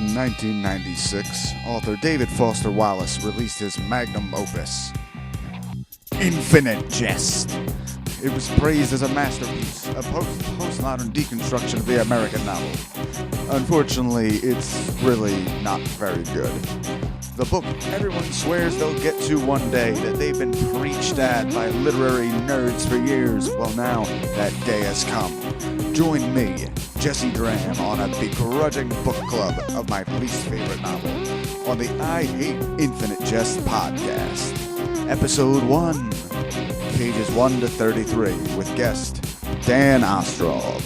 In 1996, author David Foster Wallace released his magnum opus, Infinite Jest. It was praised as a masterpiece, a postmodern deconstruction of the American novel. Unfortunately, it's really not very good. The book everyone swears they'll get to one day, that they've been preached at by literary nerds for years. Well, now that day has come. Join me, Jesse Draham, on a begrudging book club of my least favorite novel on the I Hate Infinite Jest podcast. Episode 1, pages 1 to 33, with guest Dan Ostrov.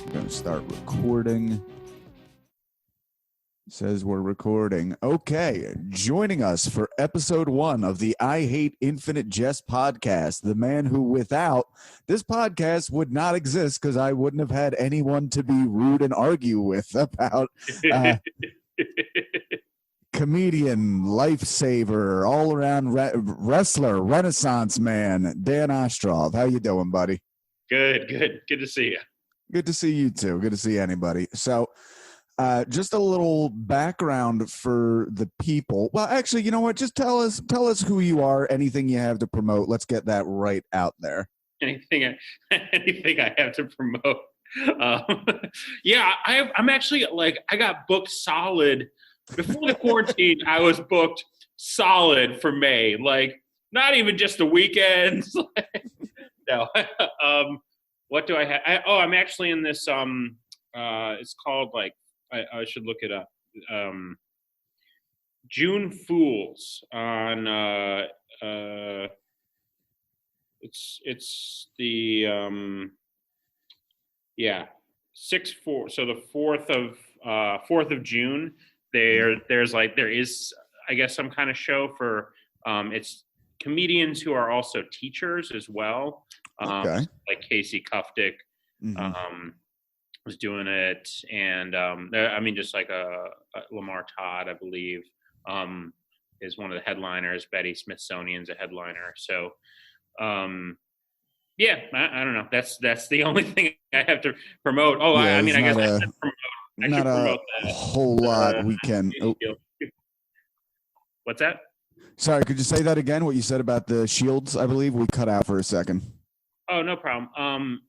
I'm going to start recording. Says we're recording. Okay, joining us for episode 1 of the I Hate Infinite Jest podcast, the man who without this podcast would not exist because I wouldn't have had anyone to be rude and argue with about comedian, lifesaver, all-around wrestler, renaissance man, Dan Ostrov. How you doing, buddy? Good to see you. Good to see you too. Good to see anybody. So just a little background for the people. Well, actually, you know what? Just tell us who you are, anything you have to promote. Let's get that right out there. Anything I have to promote. Yeah, I'm actually I got booked solid. Before the quarantine, I was booked solid for May. Not even just the weekends. No. What do I have? I'm actually in this, it's called I should look it up. June Fools on it's the 6-4, so the 4th of June there is I guess some kind of show for it's comedians who are also teachers as well. Okay. Like Casey Kufdick. Mm-hmm. Was doing it, and just like Lamar Todd, I believe, is one of the headliners. Betty Smithsonian's a headliner. So, I don't know. That's the only thing I have to promote. Oh, yeah, I guess I should not promote a whole lot. We can. Oh. What's that? Sorry, could you say that again? What you said about the shields? I believe we cut out for a second. Oh, no problem.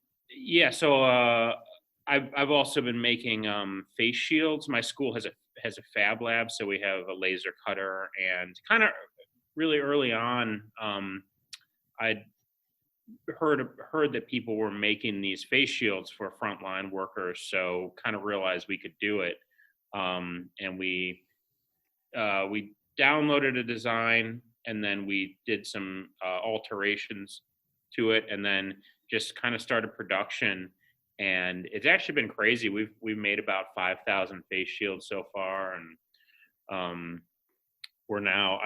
So. I've also been making face shields. My school has a fab lab, so we have a laser cutter, and kind of really early on, I'd heard that people were making these face shields for frontline workers, so kind of realized we could do it, and we downloaded a design, and then we did some alterations to it, and then just kind of started production. And it's actually been crazy. We've made about 5,000 face shields so far, and I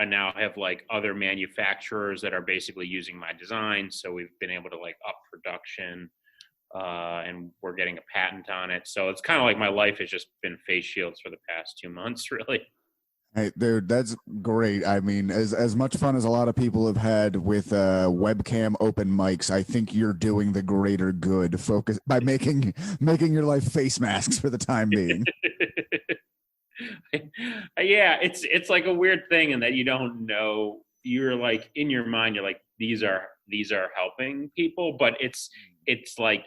now have other manufacturers that are basically using my design. So we've been able to up production, and we're getting a patent on it. So it's kind of like my life has just been face shields for the past 2 months, really. Hey, dude, that's great. I mean, as much fun as a lot of people have had with webcam open mics, I think you're doing the greater good focus by making your life face masks for the time being. Yeah, it's like a weird thing in that you don't know. You're in your mind, you're these are helping people, but it's like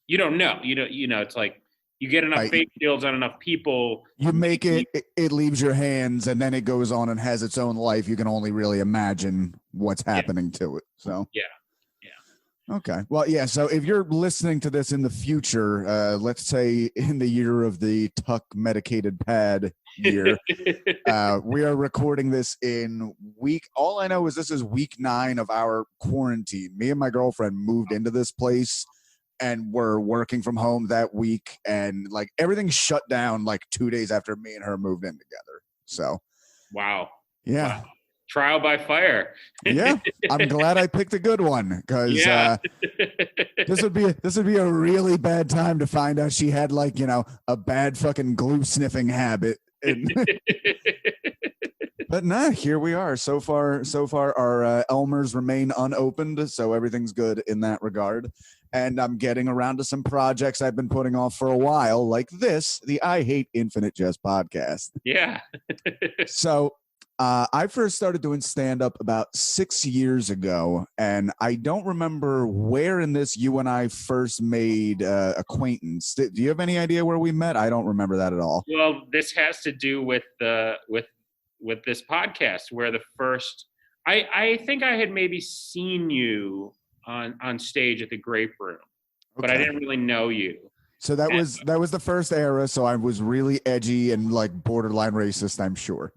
you don't know. It's like. You get enough face shields on enough people. You make it leaves your hands, and then it goes on and has its own life. You can only really imagine what's happening to it. So yeah. Okay. Well, yeah. So if you're listening to this in the future, let's say in the year of the Tuck medicated pad year, we are recording this in all I know is this is week 9 of our quarantine. Me and my girlfriend moved into this place, and we're working from home that week, and everything shut down 2 days after me and her moved in together. So, wow. Yeah. Wow. Trial by fire. Yeah. I'm glad I picked a good one, because this would be a really bad time to find out she had a bad fucking glue sniffing habit. But nah, here we are. So far, our Elmers remain unopened, so everything's good in that regard. And I'm getting around to some projects I've been putting off for a while, like this, the I Hate Infinite Jest podcast. Yeah. So I first started doing stand-up about 6 years ago, and I don't remember where in this you and I first made acquaintance. Do you have any idea where we met? I don't remember that at all. Well, this has to do with with this podcast, where the first I think I had maybe seen you on stage at the Grape Room, but I didn't really know you. So that was the first era. So I was really edgy and like borderline racist, I'm sure.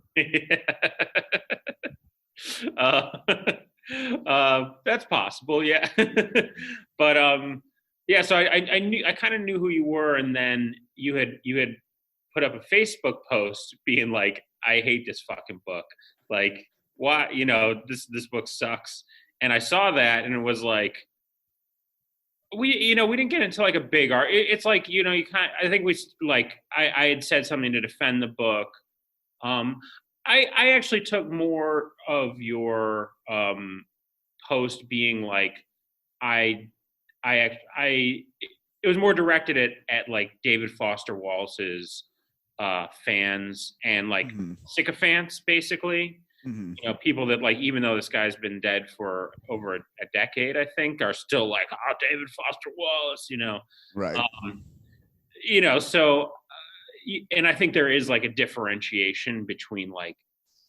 That's possible, yeah. But yeah. So I kind of knew who you were, and then you had put up a Facebook post being like, "I hate this fucking book. Like, why? You know, this book sucks." And I saw that, and it was like, we didn't get into like a big art. It's like, you kind. I think I had said something to defend the book. I actually took more of your post being like, it was more directed at like David Foster Wallace's fans and like sycophants, basically. Mm-hmm. People that, like, even though this guy's been dead for over a decade, I think, are still like, oh, David Foster Wallace, right. So, and I think there is like a differentiation between like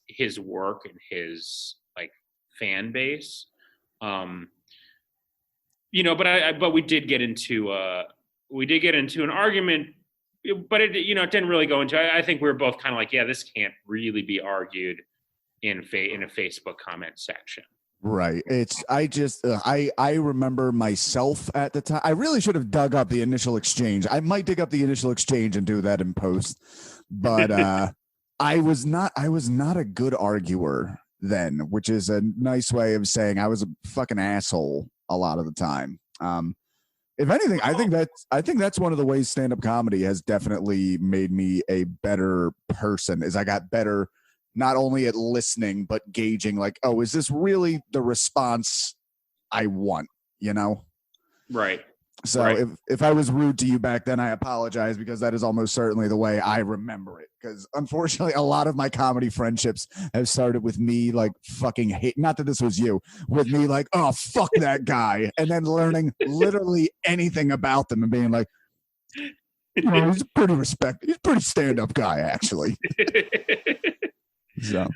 his work and his like fan base. But we did get into an argument, but it didn't really go into. I think we were both kind of like, yeah, this can't really be argued in a Facebook comment section. Right. I remember myself at the time. I really should have dug up the initial exchange. I might dig up the initial exchange and do that in post. But I was not a good arguer then, which is a nice way of saying I was a fucking asshole a lot of the time. If anything, I think that's one of the ways stand-up comedy has definitely made me a better person, is I got better not only at listening, but gauging like, oh, is this really the response I want, Right. So right. If I was rude to you back then, I apologize, because that is almost certainly the way I remember it. Because unfortunately, a lot of my comedy friendships have started with me like fucking hate. Not that this was you, with me like, oh, fuck that guy. And then learning literally anything about them and being like, he's a pretty stand-up guy, actually. So,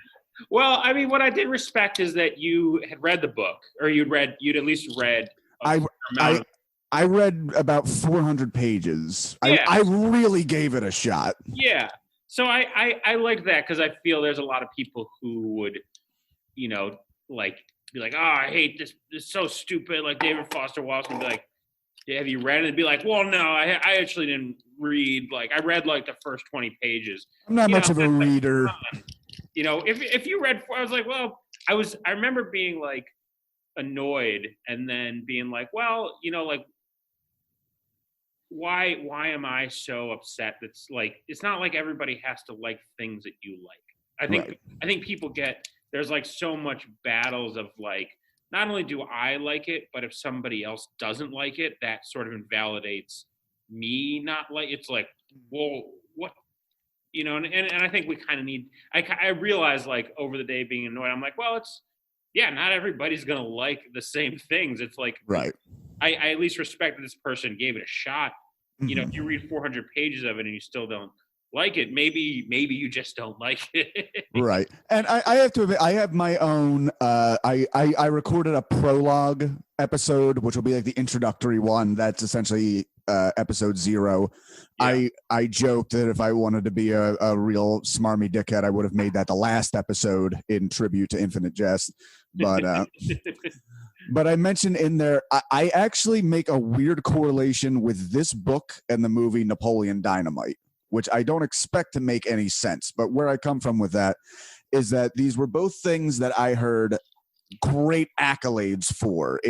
well, I mean, what I did respect is that you had read the book, or you'd at least read. I read about 400 pages. Yeah. I really gave it a shot. Yeah. So I like that, because I feel there's a lot of people who would, like be like, oh, I hate this. This is so stupid. Like David Foster Wallace would be like, yeah, have you read it? And be like, well, no, I actually didn't read. Like, I read like the first 20 pages. I'm not much of a reader. If you read, I was like, well, I remember being like annoyed, and then being like, well, like, why am I so upset? That's like, it's not like everybody has to like things that you like. I think people there's like so much battles of like, not only do I like it, but if somebody else doesn't like it, that sort of invalidates me not like. It's like, well, what? And I think we kind of need. I realize, like, over the day being annoyed, I'm like, well, not everybody's gonna like the same things. It's like, right. I at least respect that this person gave it a shot. Mm-hmm. If you read 400 pages of it and you still don't like it, maybe you just don't like it. Right. And I have to admit, I have my own. I recorded a prologue episode, which will be like the introductory one. That's essentially episode 0. Yeah. I joked that if I wanted to be a real smarmy dickhead, I would have made that the last episode in tribute to Infinite Jest. But but I mentioned in there, I actually make a weird correlation with this book and the movie Napoleon Dynamite, which I don't expect to make any sense. But where I come from with that is that these were both things that I heard great accolades for.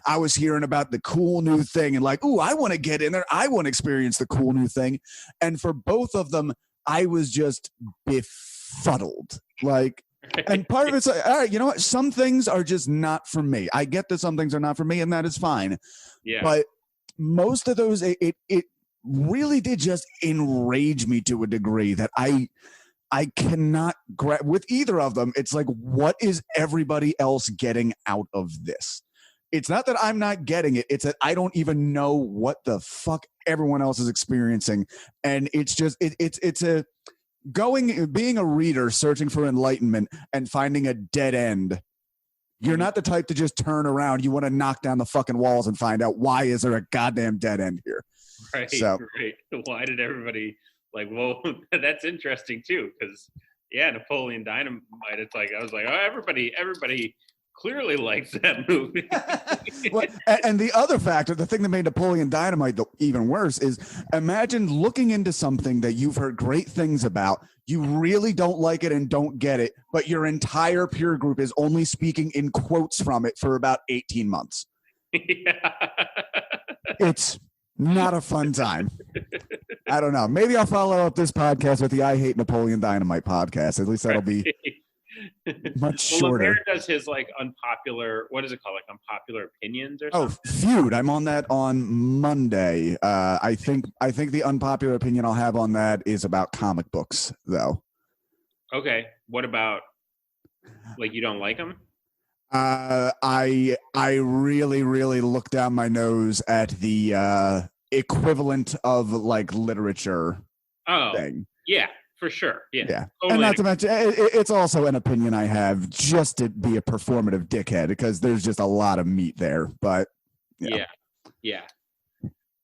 I was hearing about the cool new thing and like, ooh, I want to get in there. I want to experience the cool new thing. And for both of them, I was just befuddled. Like, And part of it's like, all right, you know what? Some things are just not for me. I get that some things are not for me, and that is fine. Yeah. But most of those, it really did just enrage me to a degree that I cannot grab with either of them. It's like, what is everybody else getting out of this? It's not that I'm not getting it. It's that I don't even know what the fuck everyone else is experiencing. And it's just, it's a being a reader, searching for enlightenment and finding a dead end. You're not the type to just turn around. You want to knock down the fucking walls and find out, why is there a goddamn dead end here? Right. Why did everybody well, that's interesting too. Cause yeah, Napoleon Dynamite. It's like, I was like, oh, everybody clearly likes that movie. Well, and the other factor, the thing that made Napoleon Dynamite even worse, is imagine looking into something that you've heard great things about. You really don't like it and don't get it, but your entire peer group is only speaking in quotes from it for about 18 months. Yeah. It's not a fun time. I don't know. Maybe I'll follow up this podcast with the I Hate Napoleon Dynamite podcast. At least that'll be much shorter. Lemire does his unpopular, what is it called? Unpopular opinions or something? Oh, Feud. I'm on that on Monday. I think the unpopular opinion I'll have on that is about comic books, though. Okay. What about, you don't like them? I really, really look down my nose at the equivalent of literature thing. Yeah. For sure. Yeah. Totally. And not to mention, it's also an opinion I have just to be a performative dickhead, because there's just a lot of meat there. But yeah.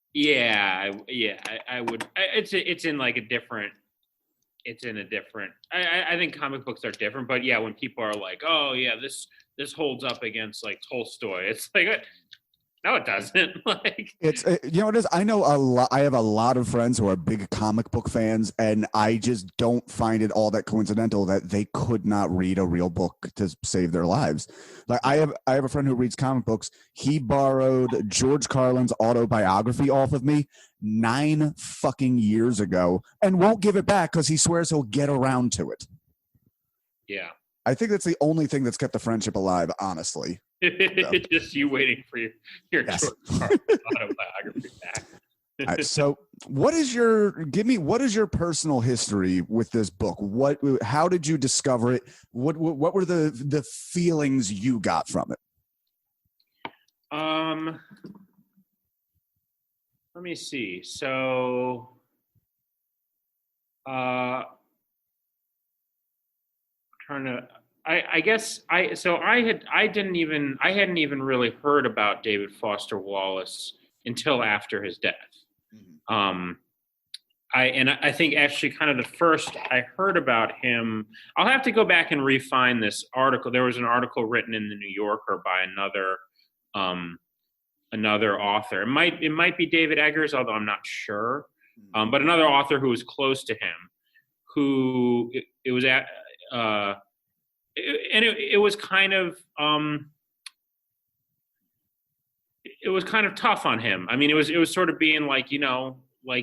I would. It's in a different. It's in a different. I think comic books are different, but yeah, when people are like, oh yeah, this holds up against Tolstoy, it's like. No, it doesn't. It's you know, it is. I know a lot. I have a lot of friends who are big comic book fans, and I just don't find it all that coincidental that they could not read a real book to save their lives. I have a friend who reads comic books. He borrowed George Carlin's autobiography off of me 9 fucking years ago, and won't give it back because he swears he'll get around to it. Yeah, I think that's the only thing that's kept the friendship alive, honestly. It's just you waiting for your yes. George Carlin autobiography back. Right, so what is your personal history with this book? How did you discover it? What were the feelings you got from it? Let me see. So I guess I hadn't even really heard about David Foster Wallace until after his death. Mm-hmm. I think actually kind of the first I heard about him, I'll have to go back and refine this article. There was an article written in the New Yorker by another author. It might be David Eggers, although I'm not sure. But another author who was close to him, who it was at. It was kind of it was kind of tough on him. I mean, it was sort of being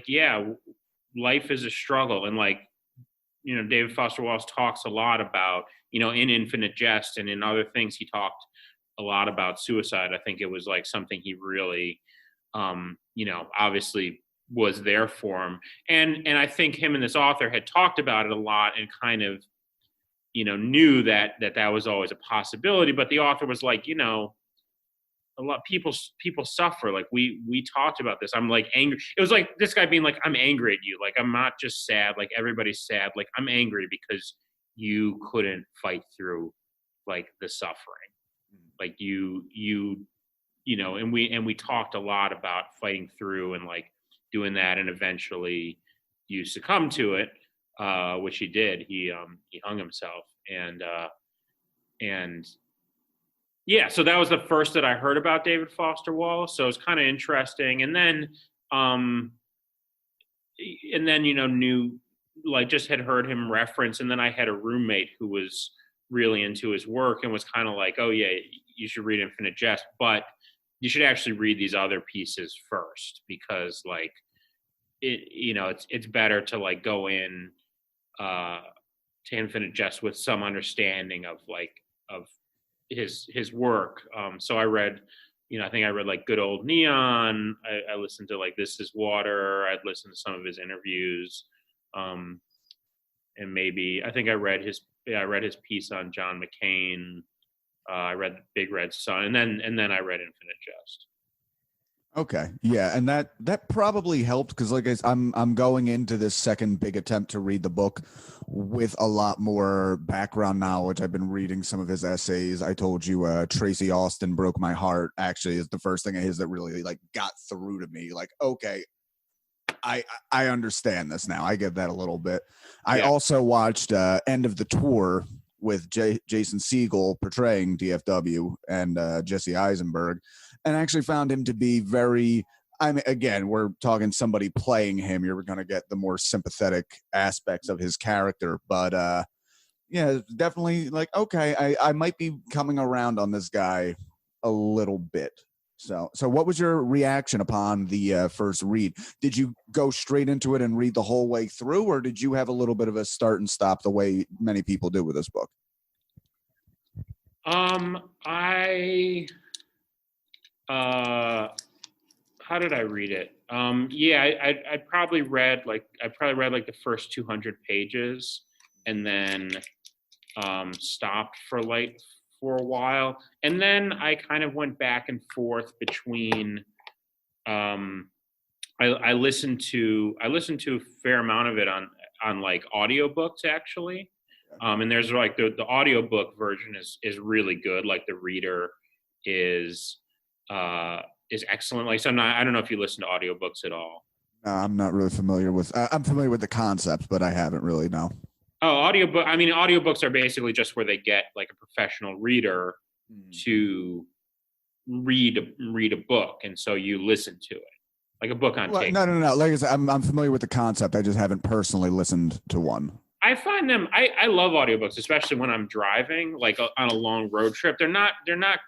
yeah, life is a struggle, and David Foster Wallace talks a lot about, in Infinite Jest and in other things, he talked a lot about suicide. I think it was something he really, obviously was there for him, and I think him and this author had talked about it a lot and kind of. Knew that was always a possibility, but the author was a lot of people suffer. We talked about this. I'm angry. It was this guy being I'm angry at you. I'm not just sad. Everybody's sad. I'm angry because you couldn't fight through the suffering. And we talked a lot about fighting through and doing that. And eventually you succumb to it. Which he did. He hung himself, and yeah. So that was the first that I heard about David Foster Wallace. So it was kind of interesting, and then knew just had heard him reference, and then I had a roommate who was really into his work and was kind of oh yeah, you should read Infinite Jest, but you should actually read these other pieces first, because it's better to go in to Infinite Jest with some understanding of his work. So I read, I think I read like Good Old Neon. I listened to like This Is Water. I'd listened to some of his interviews, and maybe I think I read his piece on John McCain. I read Big Red Sun, and then I read Infinite Jest. Okay. Yeah. And that probably helped because like I'm going into this second big attempt to read the book with a lot more background knowledge. I've been reading some of his essays. I told you Tracy Austin Broke My Heart actually is the first thing of his that really like got through to me. Like, okay, I understand this now. I get that a little bit. I also watched End of the Tour with Jason Segel portraying DFW and Jesse Eisenberg, and actually found him to be very, I mean, again, we're talking somebody playing him. You're going to get the more sympathetic aspects of his character. But yeah, definitely like, okay, I might be coming around on this guy a little bit. So what was your reaction upon the first read? Did you go straight into it and read the whole way through, or did you have a little bit of a start and stop the way many people do with this book? How did I read it? I probably read like the first 200 pages and then stopped for a while, and then I kind of went back and forth between I listened to a fair amount of it on like audiobooks actually. And there's like the audiobook version is really good. Like the reader is excellent. Like, so I don't know if you listen to audiobooks at all. I'm not really familiar with, I'm familiar with the concept, but I haven't really, no. Oh, audiobook. I mean, audiobooks are basically just where they get like a professional reader to read a book. And so you listen to it like a book on tape. No. Like I said, I'm familiar with the concept. I just haven't personally listened to one. I find them, I love audiobooks, especially when I'm driving, like on a long road trip. They're not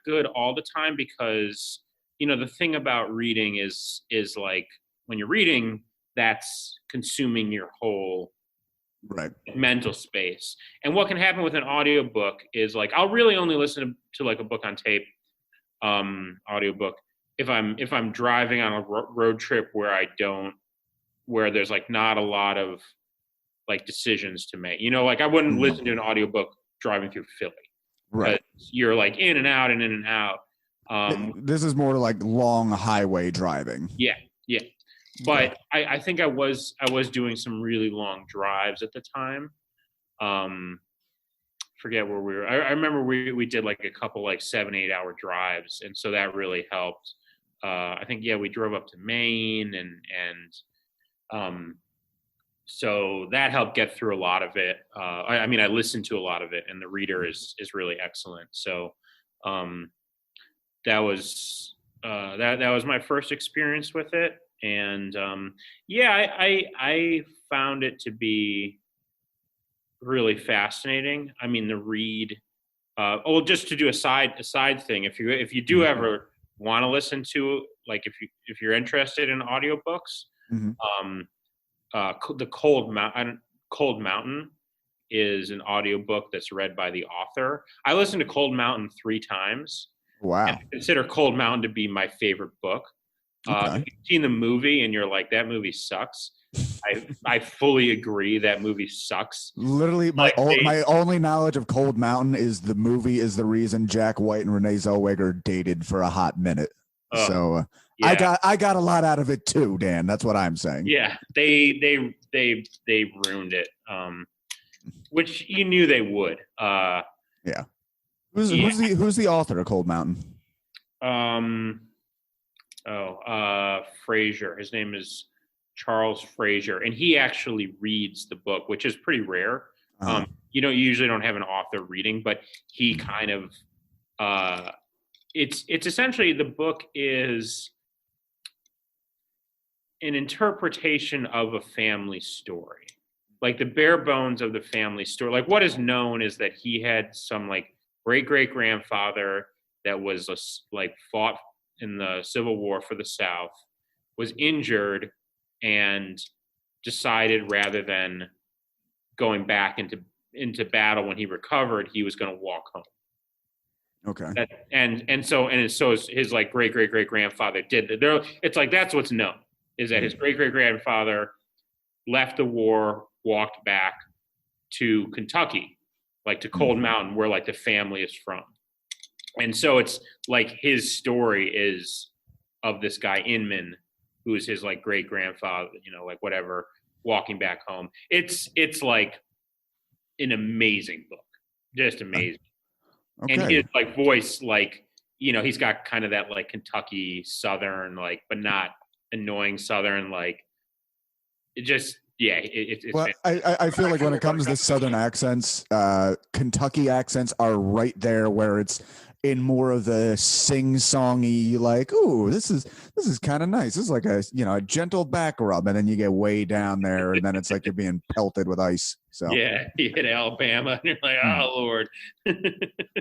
good all the time because, the thing about reading is like when you're reading, that's consuming your whole mental space. And what can happen with an audiobook is like, I'll really only listen to like a book on tape, audiobook if I'm driving on a road trip where there's like not a lot of like decisions to make, like I wouldn't listen to an audiobook driving through Philly. Right. You're like in and out and in and out. This is more like long highway driving. Yeah. But I think I was doing some really long drives at the time. Forget where we were. I remember we did like a couple like 7-8 hour drives, and so that really helped. I think we drove up to Maine and so that helped get through a lot of it. I mean, I listened to a lot of it, and the reader is really excellent. So that was my first experience with it, and I found it to be really fascinating. I mean, the read. Just to do a side thing, if you do ever want to listen to, like, if you're interested in audiobooks, the Cold Mountain is an audiobook that's read by the author. I listened to Cold Mountain 3 times. Wow. And I consider Cold Mountain to be my favorite book. Okay. If you've seen the movie and you're like, that movie sucks, I fully agree that movie sucks. Literally, my only knowledge of Cold Mountain is the movie is the reason Jack White and Renee Zellweger dated for a hot minute. So I got a lot out of it too, Dan. That's what I'm saying. Yeah, they ruined it, which you knew they would. Yeah. Who's the author of Cold Mountain? Fraser. His name is Charles Fraser, and he actually reads the book, which is pretty rare. You usually don't have an author reading, but he kind of it's essentially, the book is an interpretation of a family story, like the bare bones of the family story. Like, what is known is that he had some like great grandfather that was like fought in the Civil War for the South, was injured, and decided rather than going back into into battle when he recovered, he was going to walk home. Okay. So his like great grandfather did that. It's like that's what's known, is that his great grandfather left the war, walked back to Kentucky, like to Cold Mountain, where like the family is from. And so it's like his story is of this guy Inman, who is his like great grandfather, like whatever, walking back home. It's like an amazing book, just amazing. Okay. And his like voice, like, he's got kind of that like Kentucky Southern, like, but not annoying Southern, like it just, yeah. It's well, I feel like when it comes to Southern accents, Kentucky accents are right there where it's in more of the sing-songy, like, ooh, this is kind of nice. This is like a gentle back rub, and then you get way down there, and then it's like you're being pelted with ice. So yeah, you hit Alabama, and you're like, oh Lord.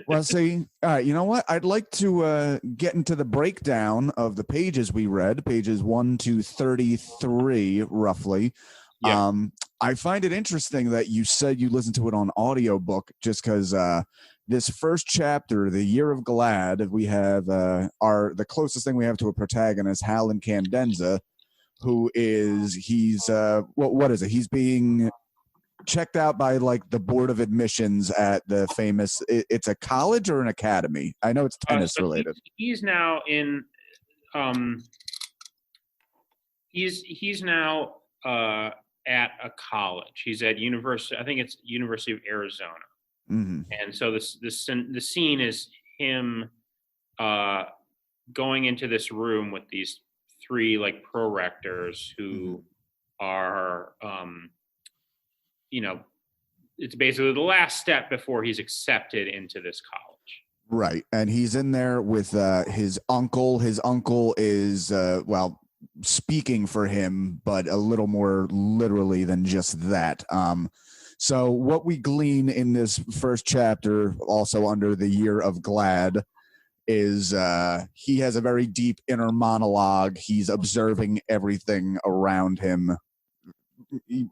Well, see, all right, you know what? I'd like to get into the breakdown of the pages we read, pages 1 to 33, roughly. Yeah. I find it interesting that you said you listened to it on audiobook, just because this first chapter, The Year of Glad, we have the closest thing we have to a protagonist, Hal and Candenza, who he's what is it? He's being checked out by like the board of admissions at the famous, it's a college or an academy? I know it's tennis related. He's now in he's now at a college. He's at university, I think it's University of Arizona. Mm-hmm. And so the scene is him going into this room with these 3 like prorectors who are it's basically the last step before he's accepted into this college. Right. And he's in there with his uncle. His uncle is speaking for him, but a little more literally than just that. So what we glean in this first chapter, also under The Year of Glad, is he has a very deep inner monologue. He's observing everything around him,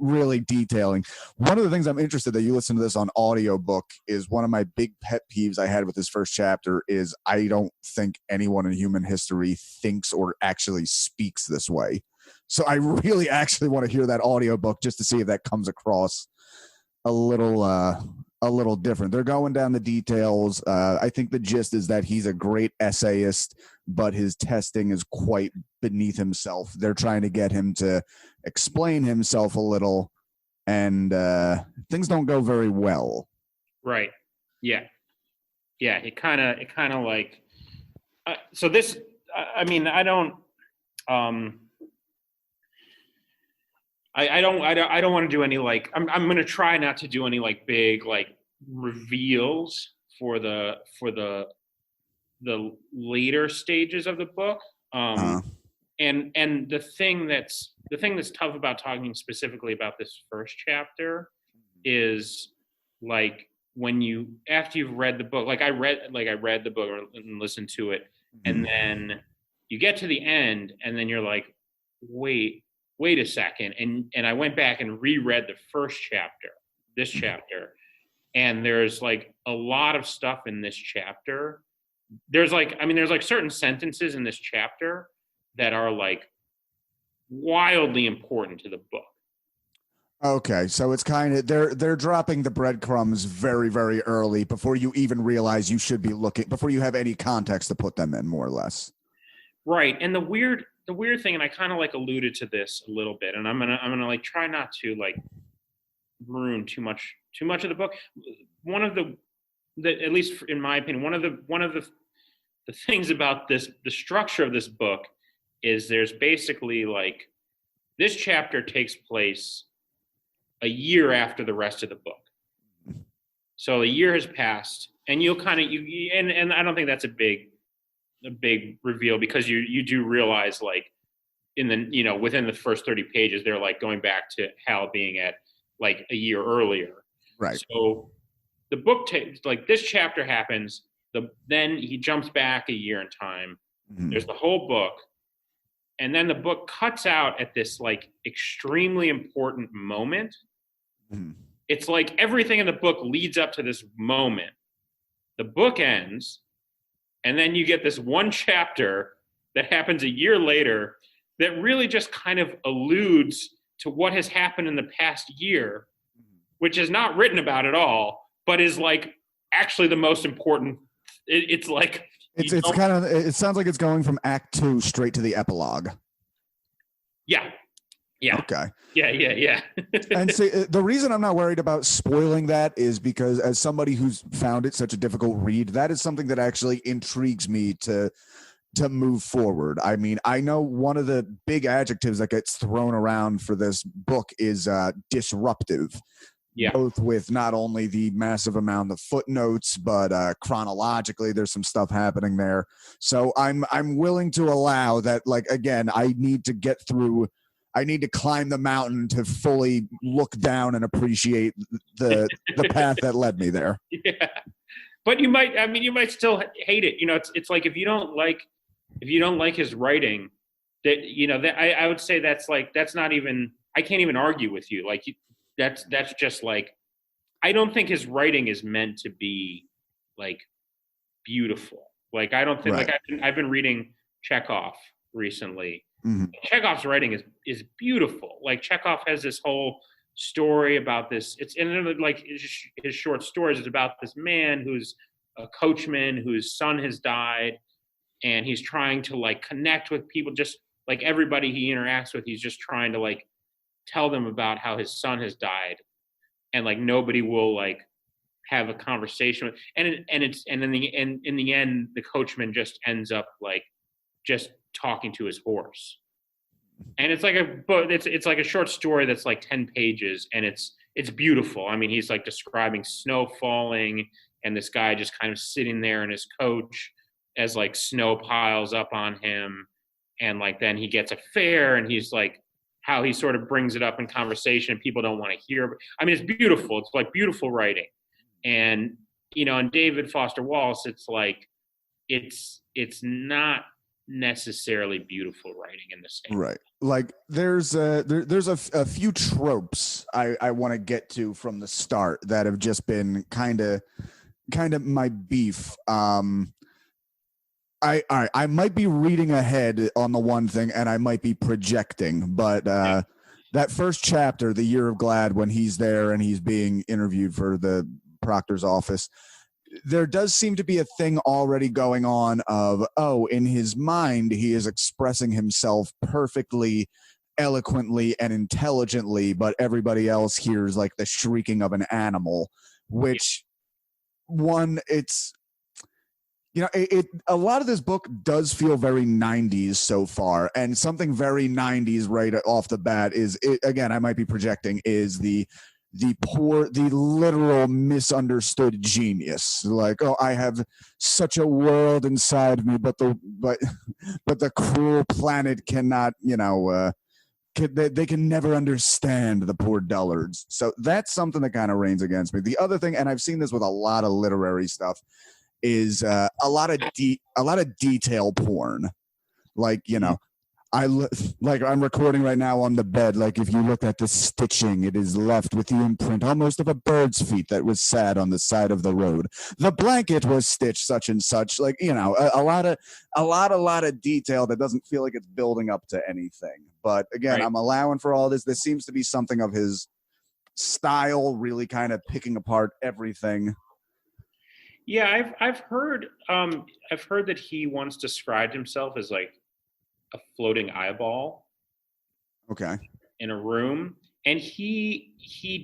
really detailing. One of the things I'm interested that you listen to this on audiobook is one of my big pet peeves I had with this first chapter is I don't think anyone in human history thinks or actually speaks this way. So I really actually want to hear that audiobook just to see if that comes across a little different. They're going down the details. I think the gist is that he's a great essayist, but his testing is quite beneath himself. They're trying to get him to explain himself a little, and things don't go very well. Right. Yeah. Yeah. It kind of like, so this, I mean, I don't want to do any like I'm going to try not to do any like big like reveals for the later stages of the book. And the thing that's tough about talking specifically about this first chapter is like after you've read the book, I read the book and listened to it, and then you get to the end, and then you're like, wait a second, and I went back and reread the first chapter, this chapter, and there's like a lot of stuff in this chapter. There's like certain sentences in this chapter that are like wildly important to the book. Okay, so it's kind of they're dropping the breadcrumbs very, very early before you even realize you should be looking, before you have any context to put them in, more or less. Right, and the weird thing, and I kind of like alluded to this a little bit, and I'm gonna like try not to like ruin too much of the book. One of the at least in my opinion, one of the things about the structure of this book is there's basically like this chapter takes place a year after the rest of the book. So a year has passed, and you'll kind of and I don't think that's a big reveal, because you do realize like in the within the first 30 pages they're like going back to Hal being at like a year earlier. Right. So the book like this chapter happens, then he jumps back a year in time. There's the whole book, and then the book cuts out at this like extremely important moment it's like everything in the book leads up to this moment. The book ends, and then you get this one chapter that happens a year later that really just kind of alludes to what has happened in the past year, which is not written about at all, but is like actually the most important. It's like it sounds like it's going from Act 2 straight to the epilogue. Yeah. Okay. Yeah. And see, the reason I'm not worried about spoiling that is because, as somebody who's found it such a difficult read, that is something that actually intrigues me to move forward. I mean, I know one of the big adjectives that gets thrown around for this book is disruptive. Yeah. Both with not only the massive amount of footnotes, but chronologically, there's some stuff happening there. So I'm willing to allow that. Like, again, I need to climb the mountain to fully look down and appreciate the path that led me there. Yeah, but you might still hate it. It's like if you don't like his writing, that I would say that's not even. I can't even argue with you. Like that's just like, I don't think his writing is meant to be like beautiful. Like I don't think right. I've been reading Chekhov recently. Mm-hmm. Chekhov's writing is beautiful. Like Chekhov has this whole story about this. It's like his short stories is about this man who's a coachman whose son has died, and he's trying to like connect with people. Just like everybody he interacts with, he's just trying to like tell them about how his son has died, and like nobody will like have a conversation with. And in the end, the coachman just ends up like just talking to his horse. And it's like it's like a short story that's like 10 pages, and it's beautiful. I mean, he's like describing snow falling and this guy just kind of sitting there in his coach as like snow piles up on him, and like then he gets a fare, and he's like how he sort of brings it up in conversation and people don't want to hear. I mean, it's beautiful. It's like beautiful writing. And and David Foster Wallace, it's like it's not necessarily beautiful writing in the same right. Like there's a few tropes I want to get to from the start that have just been kind of my beef. I might be reading ahead on the one thing, and I might be projecting, but that first chapter, The Year of Glad, when he's there and he's being interviewed for the proctor's office, there does seem to be a thing already going on of, in his mind, he is expressing himself perfectly, eloquently, and intelligently, but everybody else hears like the shrieking of an animal, which it's, a lot of this book does feel very 90s so far, and something very 90s right off the bat is, again, I might be projecting, is the literal misunderstood genius. Like, I have such a world inside me, but the cruel planet cannot, they can never understand the poor dullards. So that's something that kind of rains against me. The other thing, and I've seen this with a lot of literary stuff, is a lot of detail porn. Like, I'm recording right now on the bed. Like, if you look at the stitching, it is left with the imprint almost of a bird's feet that was sad on the side of the road. The blanket was stitched such and such. Like, a lot of detail that doesn't feel like it's building up to anything. But again, right. I'm allowing for all this. This seems to be something of his style, really kind of picking apart everything. Yeah, I've heard that he once described himself as like a floating eyeball. Okay. In a room, and he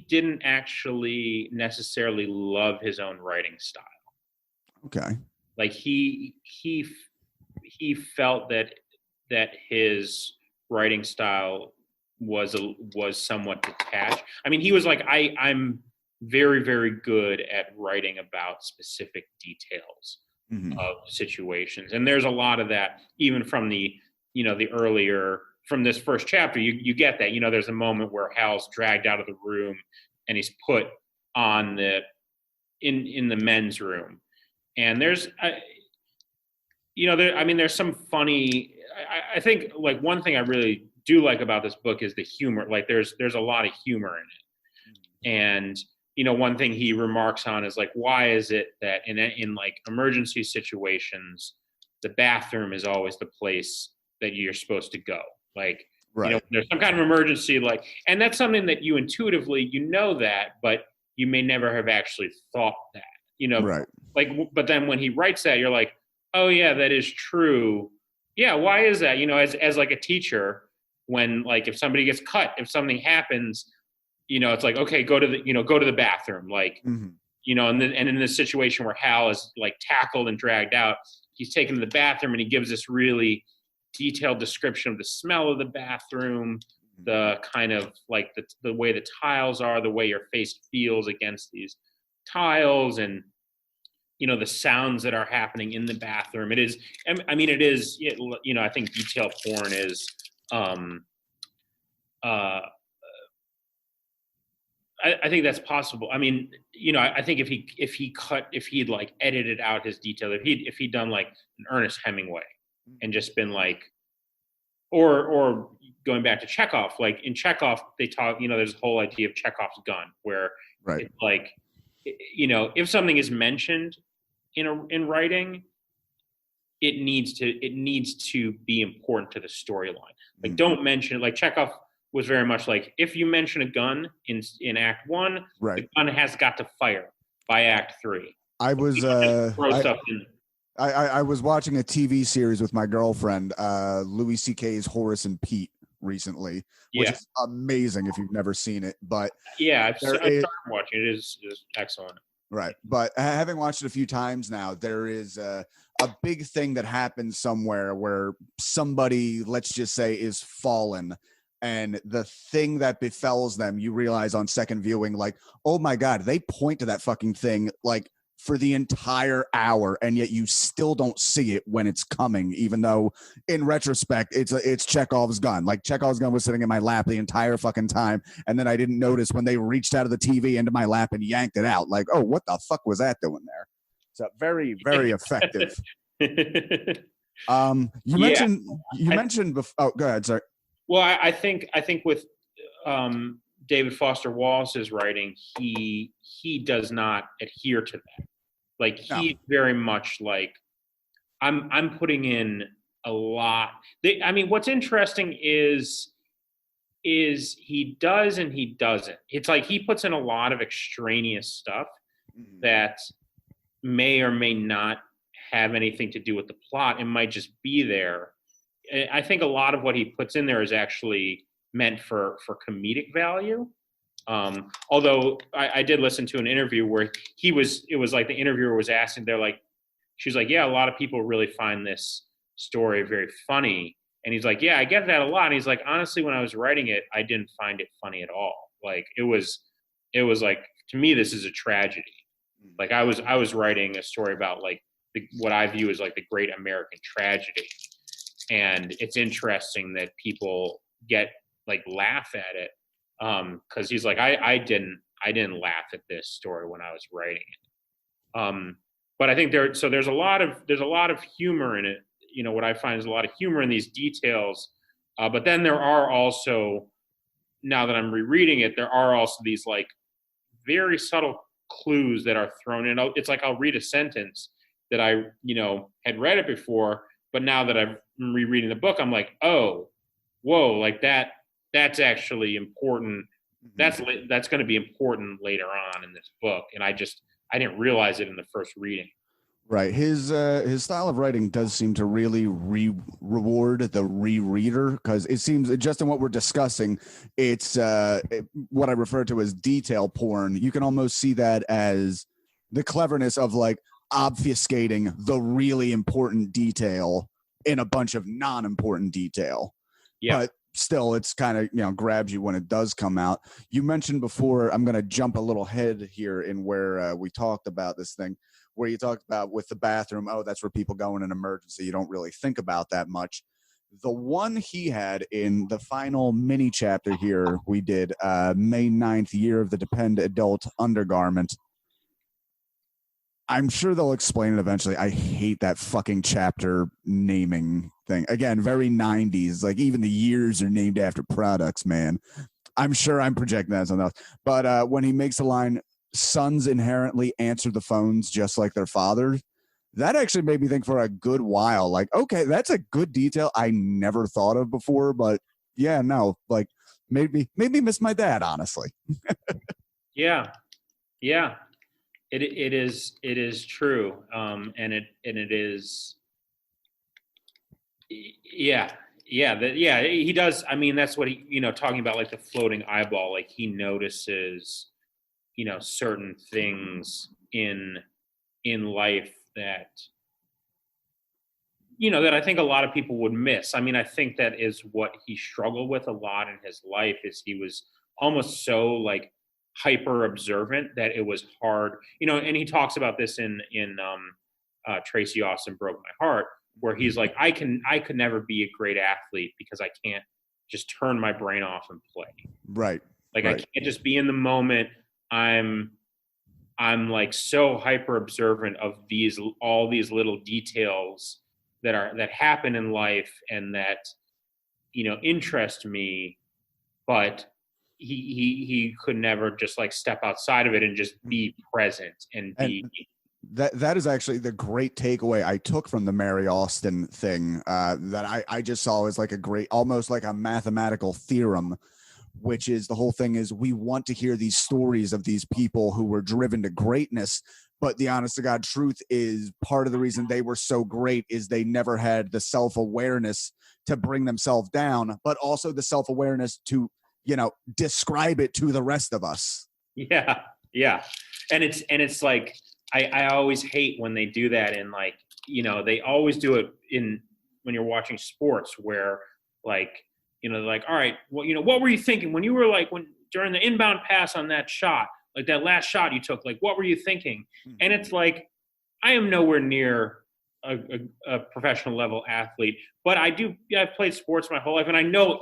didn't actually necessarily love his own writing style. Okay. Like he felt that his writing style was somewhat detached. I mean, he was like, I'm very, very good at writing about specific details of situations, and there's a lot of that even from the earlier, from this first chapter, you get that, there's a moment where Hal's dragged out of the room and he's put on in the men's room. And there's, there's some funny, I think like one thing I really do like about this book is the humor. Like there's a lot of humor in it. And one thing he remarks on is like, why is it that in like emergency situations, the bathroom is always the place that you're supposed to go? Like, right. There's some kind of emergency, like, and that's something that you intuitively, that, but you may never have actually thought that, right. Like, but then when he writes that, you're like, oh yeah, that is true. Yeah. Why is that? As like a teacher, when like, if somebody gets cut, if something happens, it's like, okay, go to the bathroom. Like, Mm-hmm. And in this situation where Hal is like tackled and dragged out, he's taken to the bathroom and he gives this really detailed description of the smell of the bathroom, the kind of like the way the tiles are, the way your face feels against these tiles, and the sounds that are happening in the bathroom. It is, I mean, it is, I think detail porn is, I think that's possible. I mean, I think if he'd like edited out his detail, if he'd done like an Ernest Hemingway and just been like, or going back to Chekhov, like in Chekhov, they talk, there's a whole idea of Chekhov's gun where right. it's like, if something is mentioned in writing, it needs to be important to the storyline. Like, don't mention, like Chekhov was very much like, if you mention a gun in Act 1, right, the gun has got to fire by Act 3. I was throw stuff in. I was watching a TV series with my girlfriend, Louis C.K.'s Horace and Pete recently, which is amazing if you've never seen it. But yeah, I've started watching it. It is excellent. Right. But having watched it a few times now, there is a big thing that happens somewhere where somebody, let's just say, is fallen. And the thing that befalls them, you realize on second viewing, like, oh my God, they point to that fucking thing like for the entire hour, and yet you still don't see it when it's coming, even though in retrospect, it's Chekhov's gun. Like, Chekhov's gun was sitting in my lap the entire fucking time, and then I didn't notice when they reached out of the TV into my lap and yanked it out. Like, oh, what the fuck was that doing there? So very, very effective. You mentioned before. Oh, go ahead, sorry. Well, I think with David Foster Wallace's writing, he does not adhere to that. Like, he's very much like, I'm putting in a lot. I mean, what's interesting is he does and he doesn't. It's like he puts in a lot of extraneous stuff that may or may not have anything to do with the plot. It might just be there. I think a lot of what he puts in there is actually meant for comedic value. Although I did listen to an interview where it was like the interviewer was asking, she was like, yeah, a lot of people really find this story very funny. And he's like, yeah, I get that a lot. And he's like, honestly, when I was writing it, I didn't find it funny at all. Like, it was like, to me, this is a tragedy. Like, I was writing a story about like what I view as like the great American tragedy. And it's interesting that people laugh at it. Cause he's like, I didn't laugh at this story when I was writing it. But I think there's a lot of humor in it. What I find is a lot of humor in these details. But then there are also, now that I'm rereading it, there are also these like very subtle clues that are thrown in. It's like, I'll read a sentence that I, had read it before, but now that I'm rereading the book, I'm like, oh, whoa, like that's actually important. That's going to be important later on in this book. And I didn't realize it in the first reading. Right. His style of writing does seem to really reward the rereader, because it seems, just in what we're discussing, it's what I refer to as detail porn. You can almost see that as the cleverness of like obfuscating the really important detail in a bunch of non-important detail. Yeah. But still, it's kind of, grabs you when it does come out. You mentioned before, I'm going to jump a little ahead here in where we talked about this thing, where you talked about with the bathroom, oh, that's where people go in an emergency. You don't really think about that much. The one he had in the final mini chapter here, we did May 9th, Year of the Dependent Adult Undergarment. I'm sure they'll explain it eventually. I hate that fucking chapter naming thing. Again, very 90s. Like, even the years are named after products, man. I'm sure I'm projecting that as enough. But when he makes the line, sons inherently answer the phones just like their fathers, that actually made me think for a good while, like, okay, that's a good detail I never thought of before. But yeah, no, like made me miss my dad, honestly. Yeah. Yeah. It is true. And it is, yeah. Yeah, he does. I mean, that's what he, talking about like the floating eyeball, like he notices, certain things in life that, that I think a lot of people would miss. I mean, I think that is what he struggled with a lot in his life, is he was almost so like hyper observant that it was hard, and he talks about this in Tracy Austin Broke My Heart, where he's like, I could never be a great athlete because I can't just turn my brain off and play. Right. Like right. I can't just be in the moment. I'm like so hyper observant of all these little details that happen in life and that, interest me, but he could never just like step outside of it and just be present and be. That is actually the great takeaway I took from the Mary Austin thing, that I just saw as like a great, almost like a mathematical theorem, which is the whole thing is we want to hear these stories of these people who were driven to greatness. But the honest to God truth is part of the reason they were so great is they never had the self-awareness to bring themselves down, but also the self-awareness to, describe it to the rest of us. Yeah. Yeah. And it's like, I always hate when they do that. And like, they always do it when you're watching sports where like, they're like, all right, well, what were you thinking when you were like, during the inbound pass on that shot, like that last shot you took, like, what were you thinking? And it's like, I am nowhere near a professional level athlete, but I've played sports my whole life. And I know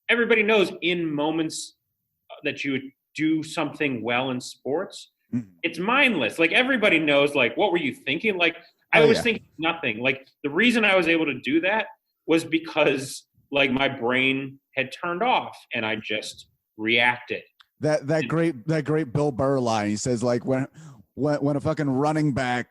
everybody knows in moments that you do something well in sports, it's mindless. Like everybody knows, like, what were you thinking? Like I was thinking nothing. Like the reason I was able to do that was because like my brain had turned off and I just reacted. That great Bill Burr line. He says like when a fucking running back,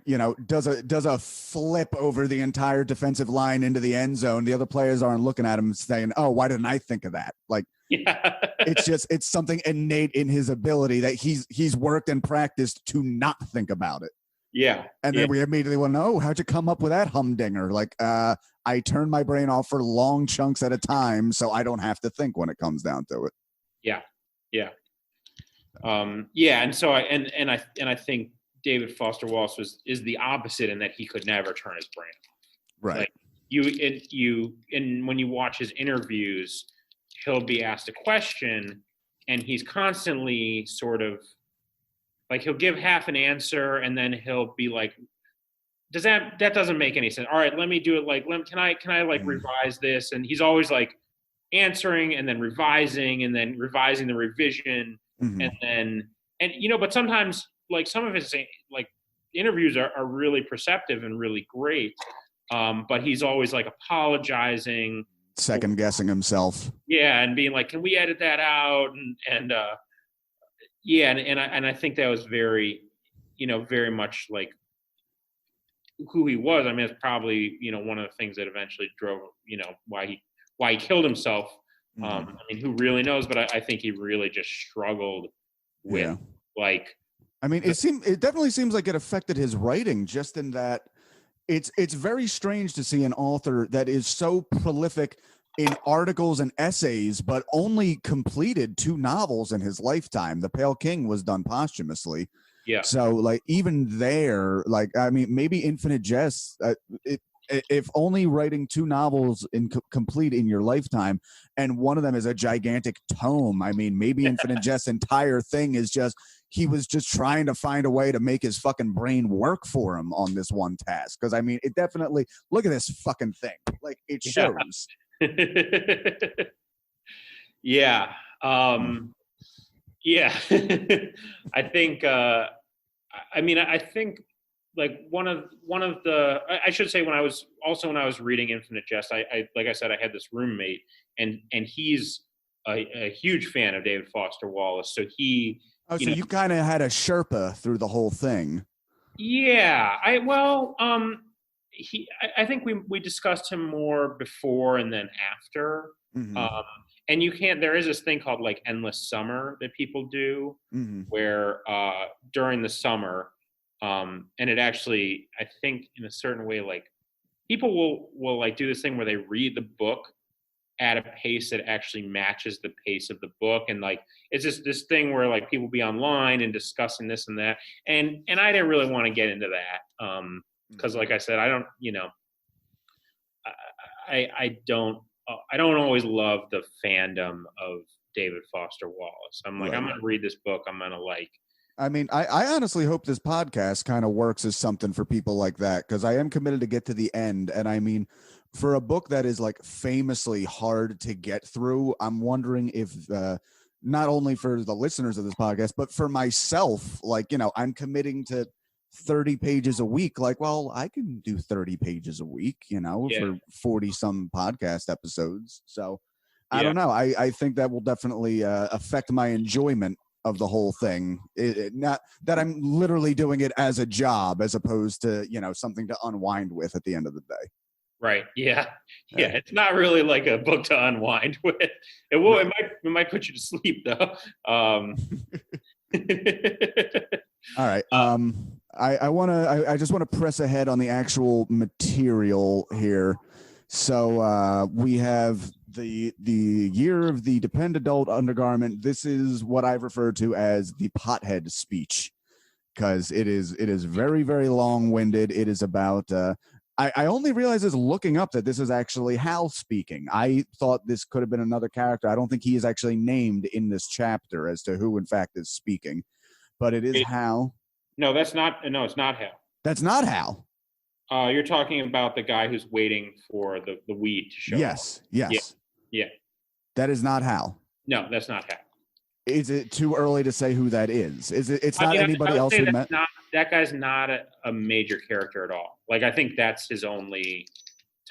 does a flip over the entire defensive line into the end zone, the other players aren't looking at him saying, "Oh, why didn't I think of that?" Like, yeah. it's something innate in his ability that he's worked and practiced to not think about it. Yeah. And then we immediately want to know, how'd you come up with that humdinger? Like, I turn my brain off for long chunks at a time so I don't have to think when it comes down to it. Yeah. Yeah. Yeah. And so I think David Foster Wallace is the opposite in that he could never turn his brain off. Right. Like and when you watch his interviews, he'll be asked a question and he's constantly sort of like, he'll give half an answer and then he'll be like, that doesn't make any sense. All right, let me do it. Like, can I like revise this? And he's always like answering and then revising the revision. Mm-hmm. But sometimes like some of his like interviews are really perceptive and really great. But he's always like apologizing, second guessing himself. Yeah. And being like, can we edit that out? And I think that was very, very much like who he was. I mean, it's probably, one of the things that eventually drove, why he killed himself. I mean, who really knows? But I think he really just struggled with like. I mean, it definitely seems like it affected his writing, just in that it's very strange to see an author that is so prolific in articles and essays, but only completed 2 novels in his lifetime. The Pale King was done posthumously. Yeah. So like even there, like, I mean, maybe Infinite Jest, if only writing 2 novels complete in your lifetime, and one of them is a gigantic tome. I mean, maybe Infinite Jest's entire thing is just, he was just trying to find a way to make his fucking brain work for him on this one task. Cause I mean, it definitely, look at this fucking thing. Like it shows. Yeah. Yeah. I think, I think like one of the, I should say when I was reading Infinite Jest, I like I said, I had this roommate and he's a huge fan of David Foster Wallace. So he, Oh, so you kind of had a Sherpa through the whole thing. Yeah, I think we discussed him more before and then after. Mm-hmm. And there is this thing called like endless summer that people do, Mm-hmm. where during the summer, and it actually, I think in a certain way, like people will like do this thing where they read the book at a pace that actually matches the pace of the book, and like it's just this thing where like people be online and discussing this and that, and I didn't really want to get into that because like I said, I don't, I don't always love the fandom of David Foster Wallace. I'm like, Right. I'm gonna read this book, I'm gonna like. I mean, I honestly hope this podcast kind of works as something for people like that, because I am committed to get to the end. And I mean, for a book that is like famously hard to get through, I'm wondering if not only for the listeners of this podcast, but for myself, like, I'm committing to 30 pages a week. Like, well, I can do 30 pages a week, for 40 some podcast episodes. So I don't know. I think that will definitely affect my enjoyment of the whole thing. Not that I'm literally doing it as a job, as opposed to, something to unwind with at the end of the day. Right. Yeah. Yeah. It's not really like a book to unwind with. It will. Right. It might put you to sleep though. All right. I just want to press ahead on the actual material here. So we have the year of the dependent adult undergarment. This is what I've referred to as the pothead speech, because it is very, very long-winded. It is about I only realized this looking up that this is actually Hal speaking. I thought this could have been another character. I don't think he is actually named in this chapter as to who in fact is speaking, but it is Hal. No, it's not Hal. That's not Hal. You're talking about the guy who's waiting for the weed to show up. Yes. Yeah. That is not Hal. No, that's not Hal. Is it too early to say who that is? It's not anybody else we met? That guy's not a major character at all. Like, I think that's his only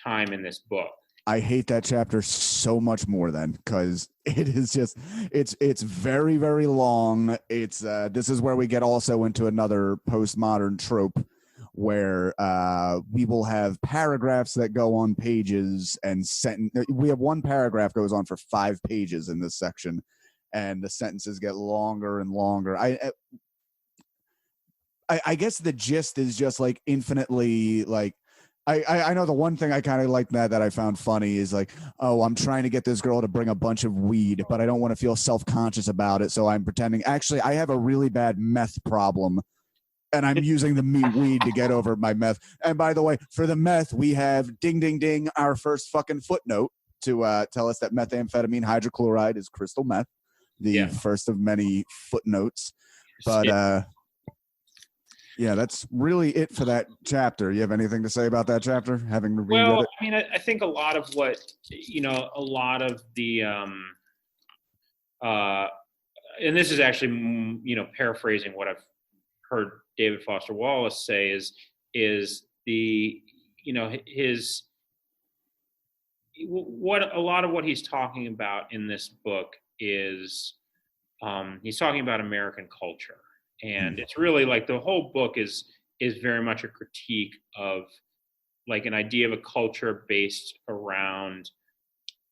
time in this book. I hate that chapter so much more then, because it is just, it's very, very long. It's this is where we get also into another postmodern trope where we will have paragraphs that go on pages and we have one paragraph goes on for 5 pages in this section, and the sentences get longer and longer. I guess the gist is just like infinitely like, I know the one thing I kind of like that I found funny is like, oh, I'm trying to get this girl to bring a bunch of weed, but I don't want to feel self-conscious about it, so I'm pretending. Actually, I have a really bad meth problem, and I'm using the weed to get over my meth. And by the way, for the meth, we have ding, ding, ding, our first fucking footnote to tell us that methamphetamine hydrochloride is crystal meth, the first of many footnotes. But yeah, that's really it for that chapter. You have anything to say about that chapter, having reread it? I mean, I think a lot of what, a lot of the, and this is actually, paraphrasing what I've heard David Foster Wallace say is the, his, what a lot of what he's talking about in this book is, he's talking about American culture. And it's really like the whole book is very much a critique of like an idea of a culture based around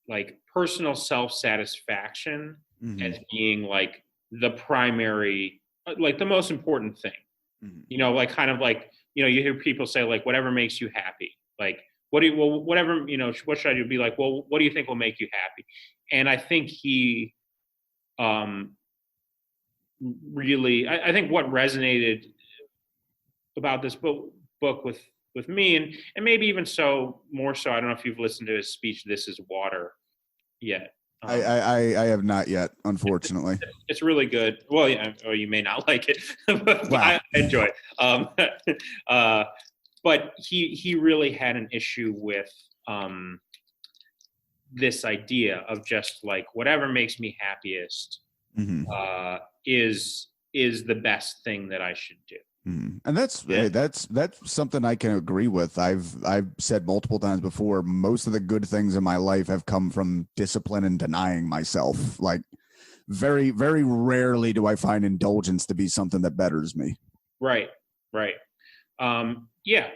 like personal self-satisfaction as being like the primary, like the most important thing. Like kind of like, you hear people say like, whatever makes you happy. Like, whatever, what should I do? Be like, well, what do you think will make you happy? And I think he, really, I think what resonated about this book with me, and maybe even more so, I don't know if you've listened to his speech, "This Is Water," yet. I have not yet, unfortunately. It's really good. Well, yeah, or you may not like it, but wow. I enjoy it. But he really had an issue with this idea of just like whatever makes me happiest is the best thing that I should do. And that's something I can agree with. I've said multiple times before, most of the good things in my life have come from discipline and denying myself. Like very, very rarely do I find indulgence to be something that betters me. Right. Yeah.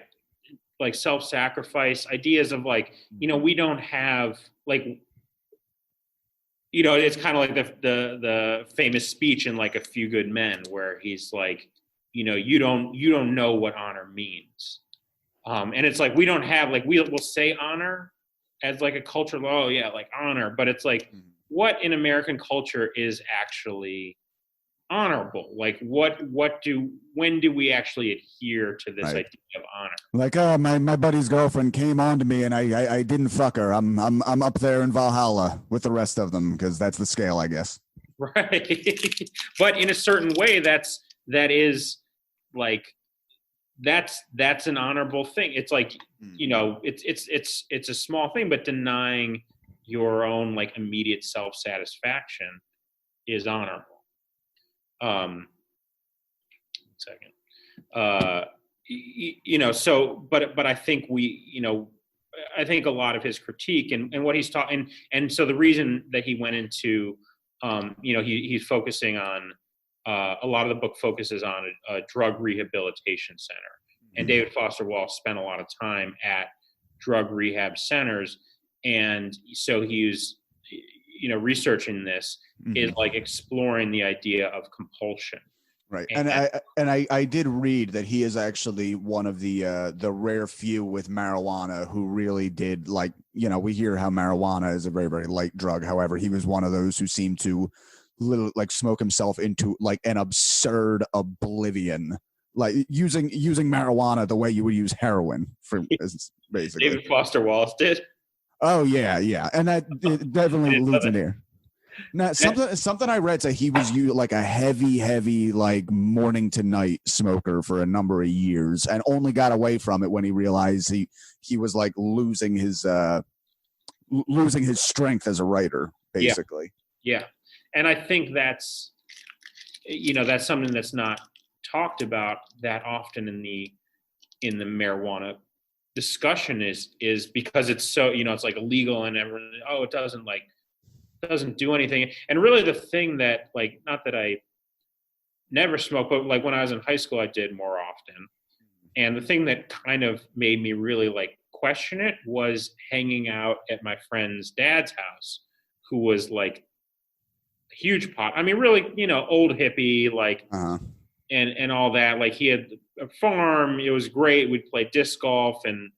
Like self-sacrifice, ideas of like, we don't have like, it's kind of like the famous speech in like A Few Good Men where he's like, you don't know what honor means. And it's like, we don't have like, we'll say honor as like a cultural, oh yeah, like honor, but it's like, what in American culture is actually honorable? Like when do we actually adhere to this idea of honor? Like, my buddy's girlfriend came on to me and I didn't fuck her. I'm up there in Valhalla with the rest of them because that's the scale, I guess. Right. But in a certain way, that's an honorable thing. It's like, it's a small thing, but denying your own like immediate self-satisfaction is honorable. Second. So, but I think I think a lot of his critique and what he's taught, and so the reason that he went into, he's focusing on, a lot of the book focuses on a drug rehabilitation center. And David Foster Wallace spent a lot of time at drug rehab centers. And so he's, researching this is like exploring the idea of compulsion. Right. And I did read that he is actually one of the rare few with marijuana who really did, like, we hear how marijuana is a very, very light drug. However, he was one of those who seemed to like smoke himself into like an absurd oblivion, like using marijuana the way you would use heroin for basically. David Foster Wallace did. Oh yeah. And that definitely leads in here. Now, something I read said he was like a heavy like morning to night smoker for a number of years, and only got away from it when he realized he was like losing his strength as a writer, basically. Yeah. And I think that's something that's not talked about that often in the marijuana discussion is because it's so, it's like illegal and everyone, it doesn't do anything. And really the thing that, like, not that I never smoked, but like when I was in high school, I did more often. And the thing that kind of made me really like question it was hanging out at my friend's dad's house, who was like a huge pot. I mean, really, old hippie, like, and all that. Like he had a farm. It was great. We'd play disc golf and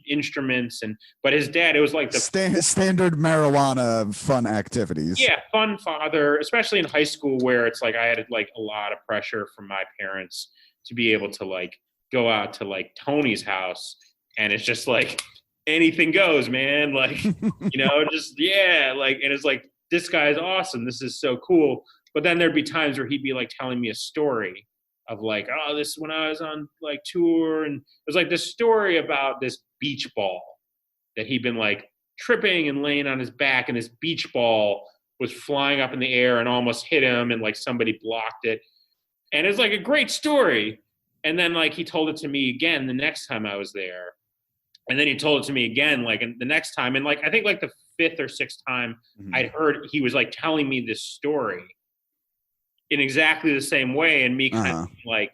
instruments, but his dad, it was like the standard marijuana fun activities. Yeah, fun father, especially in high school where it's like I had like a lot of pressure from my parents to be able to like go out to like Tony's house, and it's just like anything goes, man. Like, just like, and it's like, this guy is awesome. This is so cool. But then there'd be times where he'd be like telling me a story of like, this when I was on like tour, and it was like this story about this beach ball that he'd been like tripping and laying on his back, and this beach ball was flying up in the air and almost hit him, and like somebody blocked it. And it's like a great story. And then like he told it to me again the next time I was there. And then he told it to me again, like the next time. And like, I think like the fifth or sixth time I'd heard, he was like telling me this story in exactly the same way. And me kind of like,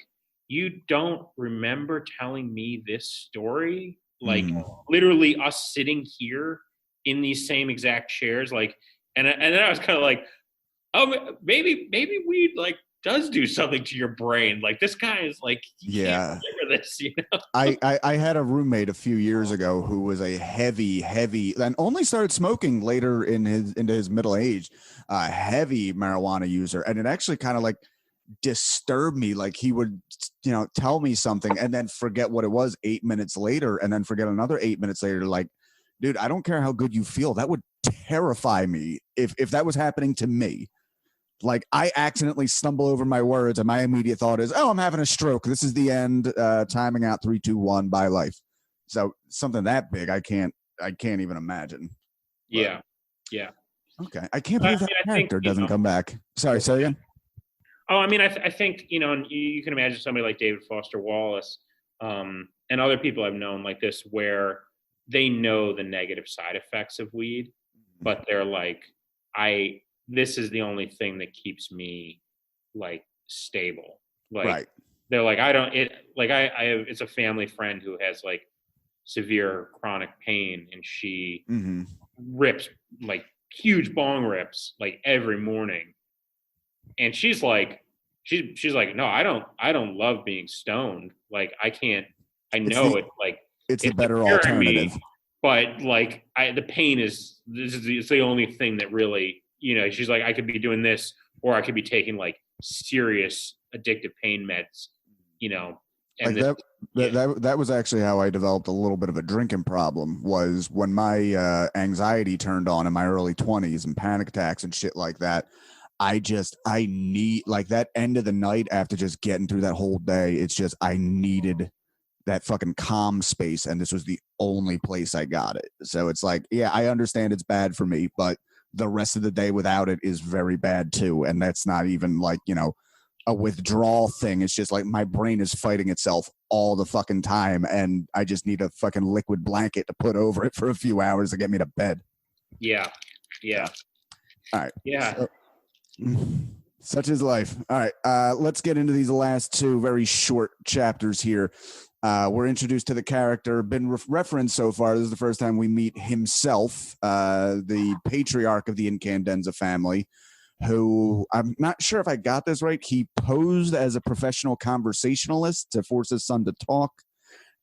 you don't remember telling me this story? Like literally us sitting here in these same exact chairs. Like, and then I was kind of like, maybe weed like does do something to your brain. Like this guy is like, can't remember this, I had a roommate a few years ago who was a heavy, and only started smoking later into his middle age, heavy marijuana user. And it actually kind of like disturbed me. Like he would, tell me something and then forget what it was 8 minutes later, and then forget another 8 minutes later. Like, dude, I don't care how good you feel. That would terrify me if that was happening to me. Like I accidentally stumble over my words and my immediate thought is, I'm having a stroke. This is the end, timing out 3, 2, 1, bye life. So something that big, I can't even imagine. But, yeah. Okay. I can't believe that character doesn't come back. Sorry, say again. Oh, I mean, I think, and you can imagine somebody like David Foster Wallace, and other people I've known like this, where they know the negative side effects of weed, but they're like, this is the only thing that keeps me like stable. Like, Right. they're like, I don't, I have, it's a family friend who has like severe chronic pain, and she Mm-hmm. rips like huge bong rips like every morning, and she's like, she's like, no, I don't love being stoned. Like, I can't. I It's know the it. Like, it's the it's better curing me, alternative. but like, the pain is it's the only thing that really, She's like, I could be doing this, or I could be taking like serious addictive pain meds, you know, Like and this, yeah, that was actually how I developed a little bit of a drinking problem, was when my anxiety turned on in my early 20s and panic attacks and shit like that. I need, like, that end of the night after just getting through that whole day. It's just, I needed that fucking calm space, and this was the only place I got it. So it's like, yeah, I understand it's bad for me, but the rest of the day without it is very bad too. And that's not even like, a withdrawal thing. It's just like my brain is fighting itself all the fucking time, and I just need a fucking liquid blanket to put over it for a few hours to get me to bed. yeah, yeah, All right. yeah. So, such is life. All right. Let's get into these last two very short chapters here. We're introduced to the character, been referenced so far. This is the first time we meet himself, the patriarch of the Incandenza family, who, I'm not sure if I got this right. He posed as a professional conversationalist to force his son to talk.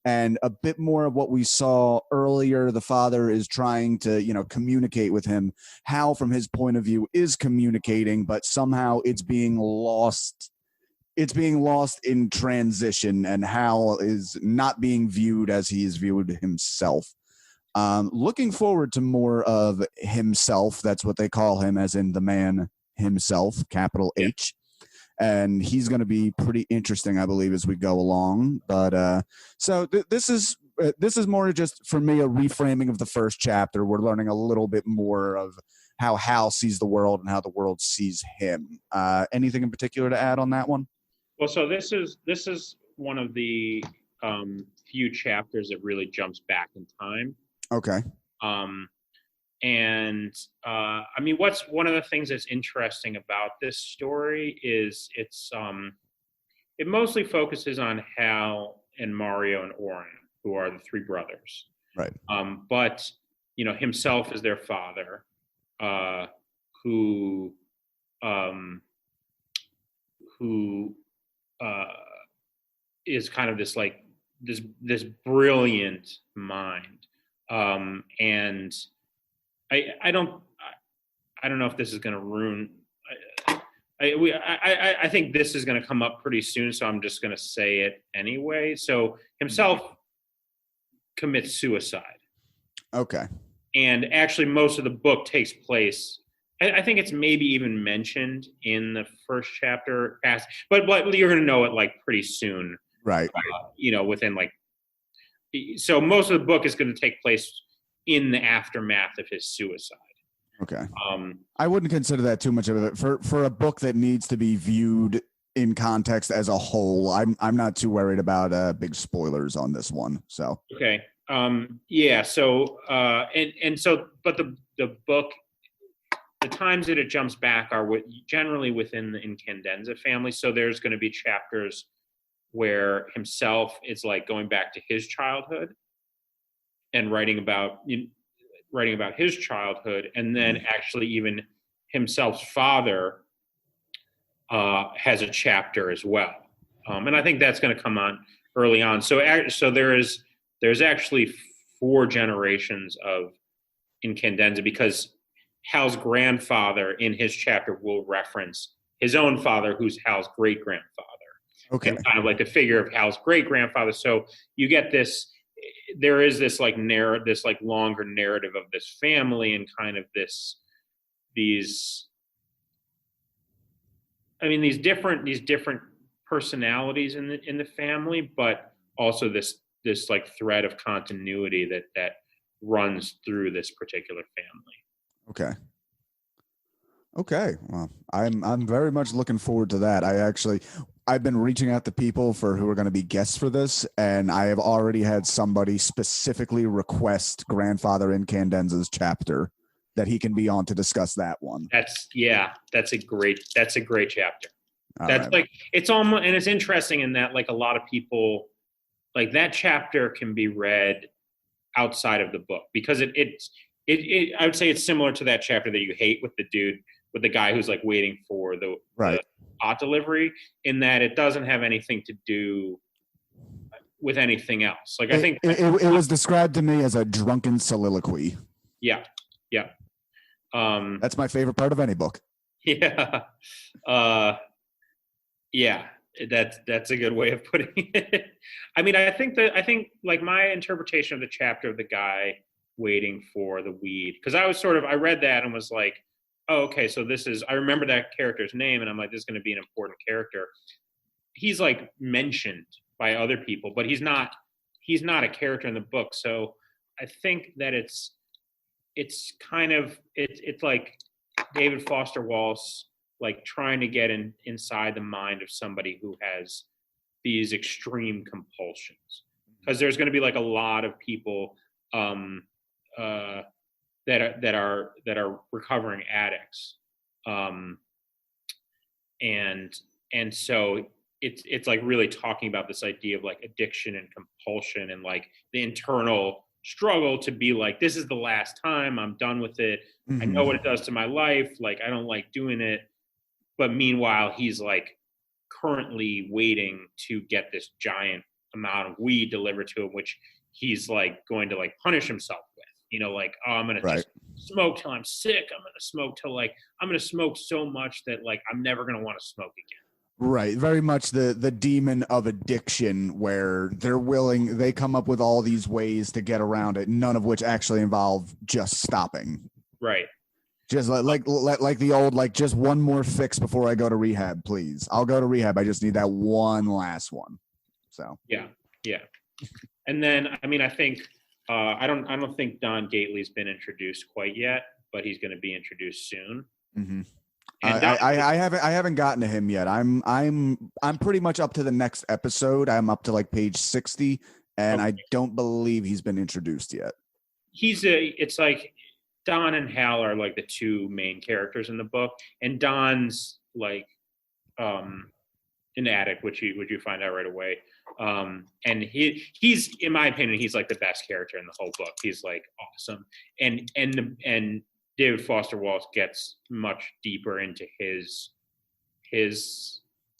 And a bit more of what we saw earlier, the father is trying to, communicate with him. Hal, from his point of view, is communicating, but somehow it's being lost. It's being lost in transition, and Hal is not being viewed as he is viewed himself. Looking forward to more of himself. That's what they call him, as in the man himself, capital Yeah. H. And he's going to be pretty interesting, I believe, as we go along. But so this is more just, for me, a reframing of the first chapter. We're learning a little bit more of how Hal sees the world and how the world sees him. Anything in particular to add on that one? Well, so this is one of the few chapters that really jumps back in time. Okay. And I mean, what's one of the things that's interesting about this story is it mostly focuses on Hal and Mario and Oren, who are the three brothers. Right. But himself is their father, who is kind of this like this brilliant mind, and I don't know if this is going to ruin. I think this is going to come up pretty soon, so I'm just going to say it anyway. So himself commits suicide. Okay. And actually, most of the book takes place. I think it's maybe even mentioned in the first chapter, but you're going to know it like pretty soon, Right. Within like. So most of the book is going to take place in the aftermath of his suicide. Okay. I wouldn't consider that too much of it for a book that needs to be viewed in context as a whole. I'm not too worried about big spoilers on this one. So okay. Yeah. So but the book, the times that it jumps back are generally within the Incandenza family. So there's going to be chapters where himself is like going back to his childhood and writing about his childhood, and then actually even himself's father has a chapter as well, and I think that's going to come on early on. So there's actually 4 generations of Incandenza, because Hal's grandfather in his chapter will reference his own father, who's Hal's great grandfather. okay. And kind of like the figure of Hal's great grandfather. So you get this. There is this like this like longer narrative of this family, and kind of these different personalities in the family, but also this like thread of continuity that runs through this particular family. Okay. Okay. Well, I'm very much looking forward to that. I've been reaching out to people who are going to be guests for this, and I have already had somebody specifically request Grandfather Incandenza's chapter that he can be on to discuss that one. That's a great chapter. All That's right. like, it's almost, and it's interesting in that, like, a lot of people, like, that chapter can be read outside of the book because I would say it's similar to that chapter that you hate with the guy who's like waiting for the pot delivery, in that it doesn't have anything to do with anything else. Like, I think it was described to me as a drunken soliloquy. Yeah. That's my favorite part of any book. Yeah. Yeah. That's a good way of putting it. I mean, I think like my interpretation of the chapter of the guy waiting for the weed, because I read that and was like, oh, okay, so I remember that character's name, and I'm like, this is going to be an important character. He's like mentioned by other people, but he's not a character in the book. So I think that it's like David Foster Wallace, like, trying to get inside the mind of somebody who has these extreme compulsions, because there's going to be like a lot of people that are recovering addicts, and so it's like really talking about this idea of like addiction and compulsion, and like the internal struggle to be like, this is the last time, I'm done with it. Mm-hmm. I know what it does to my life. Like, I don't like doing it. But meanwhile, he's like currently waiting to get this giant amount of weed delivered to him, which he's like going to like punish himself with. You know, like, oh, I'm going to just smoke till I'm sick. I'm going to smoke till like, I'm going to smoke so much that like I'm never going to want to smoke again. Right. Very much the demon of addiction, where they come up with all these ways to get around it, none of which actually involve just stopping. Right. Just like the old, like, just one more fix before I go to rehab, please. I'll go to rehab. I just need that one last one. So. Yeah. And then, I mean, I think, I don't think Don Gately's been introduced quite yet, but he's going to be introduced soon. Mm-hmm. I haven't gotten to him yet. I'm pretty much up to the next episode. I'm up to like page 60, and okay. I don't believe he's been introduced yet. It's like Don and Hal are like the two main characters in the book, and Don's like an addict, which you find out right away. And he's, in my opinion, he's like the best character in the whole book. He's like awesome, and David Foster Wallace gets much deeper into his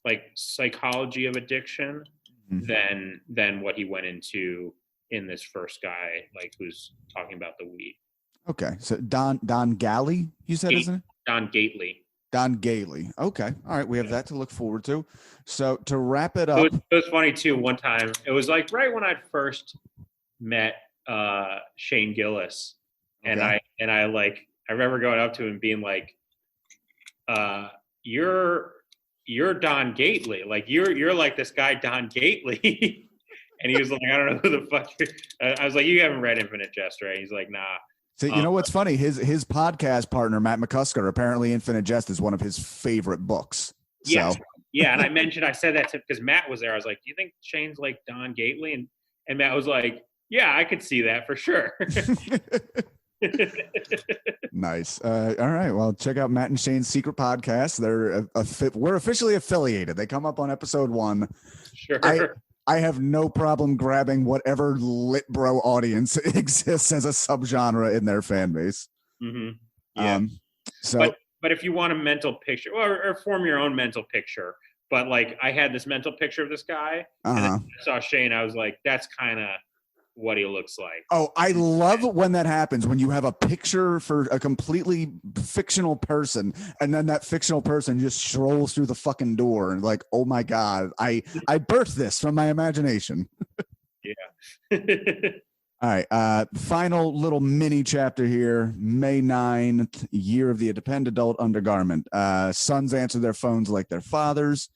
like psychology of addiction than what he went into in this first guy, like, who's talking about the weed. Okay, so Don Galley, you said, isn't it? Don Gately. Don Gately. Okay, all right, we have that to look forward to. So to wrap it up, it was funny too. One time, it was like right when I'd first met Shane Gillis, and I remember going up to him and being like, you're Don Gately. Like, you're like this guy, Don Gately. And he was like, I don't know who the fuck I was like, you haven't read Infinite Jest, right? He's like, nah. So, you know what's funny? His podcast partner, Matt McCusker, apparently Infinite Jest is one of his favorite books. Yes. Yeah. And I said that because Matt was there. I was like, do you think Shane's like Don Gately? And Matt was like, yeah, I could see that for sure. Nice. All right. Well, check out Matt and Shane's secret podcast. We're officially affiliated. They come up on episode 1. Sure. I have no problem grabbing whatever lit bro audience exists as a subgenre in their fan base. Mm-hmm. Yeah. But if you want a mental picture, or form your own mental picture, but like, I had this mental picture of this guy, and then I saw Shane, I was like, that's kind of what he looks like. Oh, I love when that happens, when you have a picture for a completely fictional person, and then that fictional person just strolls through the fucking door, and like, oh my God, I birthed this from my imagination. Yeah. All right. Final little mini chapter here. May 9th, year of the dependent adult undergarment. Sons answer their phones like their fathers.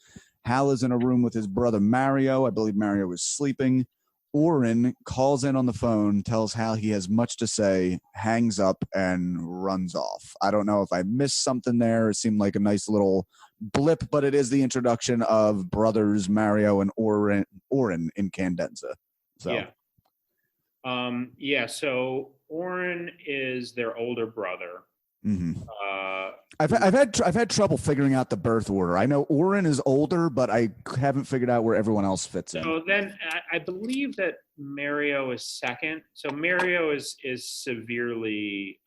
Hal is in a room with his brother Mario. I believe Mario is sleeping. Oren calls in on the phone, tells Hal he has much to say, hangs up, and runs off. I don't know if I missed something there. It seemed like a nice little blip, but it is the introduction of brothers Mario and Oren in Candenza. So. Yeah. So Oren is their older brother. Mm-hmm. I've had trouble figuring out the birth order. I know Oren is older, but I haven't figured out where everyone else fits in. So then I believe that Mario is second. So Mario is severely.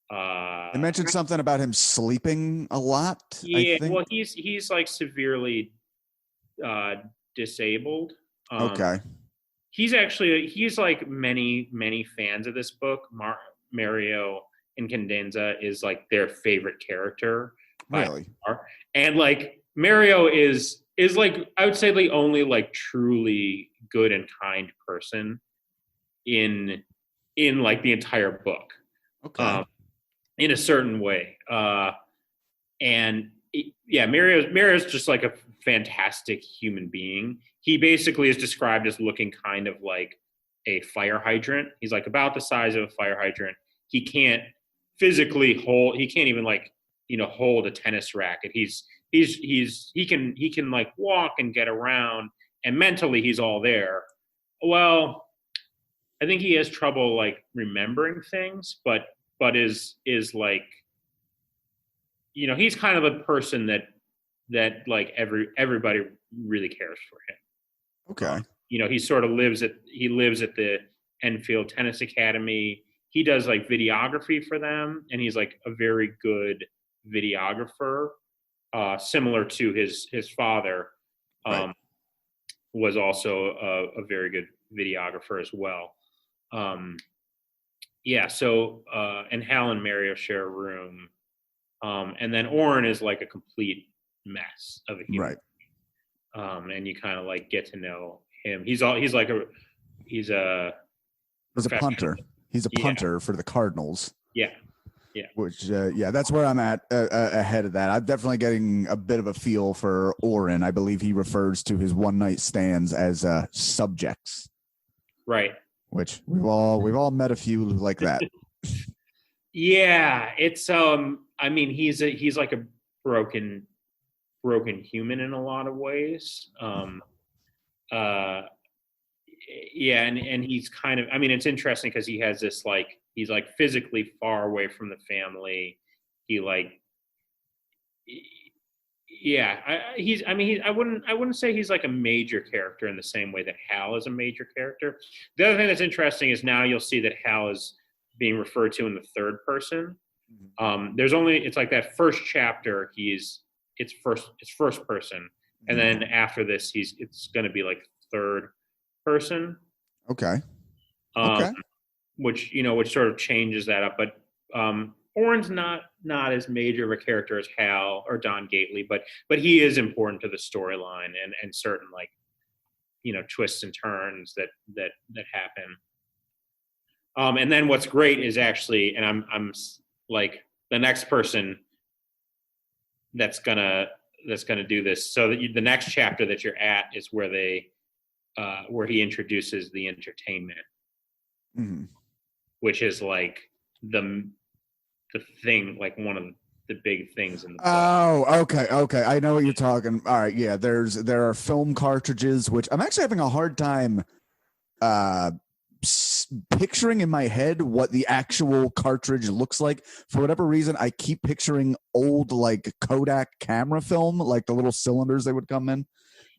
I mentioned something about him sleeping a lot. Yeah, I think. well, he's like severely disabled. Okay. He's like many fans of this book. Mario in Cadenza is like their favorite character. Really? And like Mario is like, I would say, the only like truly good and kind person in like the entire book. Okay. In a certain way. Mario's just like a fantastic human being. He basically is described as looking kind of like a fire hydrant. He's like about the size of a fire hydrant. He can't physically he can't even like, hold a tennis racket. He can like walk and get around, and mentally he's all there. Well, I think he has trouble like remembering things, but is like, he's kind of a person that like everybody really cares for him. Okay. He sort of lives at the Enfield Tennis Academy. He does like videography for them, and he's like a very good videographer, similar to his father. Right. Was also a very good videographer as well. So and Hal and Mario share a room, and then Oren is like a complete mess of a human. Right. And you kind of like get to know him. He's a punter. He's a punter for the Cardinals. Yeah. Which that's where I'm at ahead of that. I'm definitely getting a bit of a feel for Oren. I believe he refers to his one night stands as subjects. Right. Which we've all met a few like that. Yeah, it's I mean, he's like a broken human in a lot of ways. And he's kind of, I mean, it's interesting because he has this like, he's like physically far away from the family. He like, I wouldn't say he's like a major character in the same way that Hal is a major character. The other thing that's interesting is now you'll see that Hal is being referred to in the third person. It's like that first chapter, it's first person. And then after this, it's going to be like third person. Okay. Which sort of changes that up. But Oren's not as major of a character as Hal or Don Gately, but he is important to the storyline and certain like, twists and turns that happen. And then what's great is actually, and I'm like the next person that's gonna do this. So that the next chapter that you're at is where where he introduces the entertainment, which is like the thing, like one of the big things in the book. Oh, okay. I know what you're talking. All right, yeah. There are film cartridges, which I'm actually having a hard time picturing in my head what the actual cartridge looks like. For whatever reason, I keep picturing old like Kodak camera film, like the little cylinders they would come in.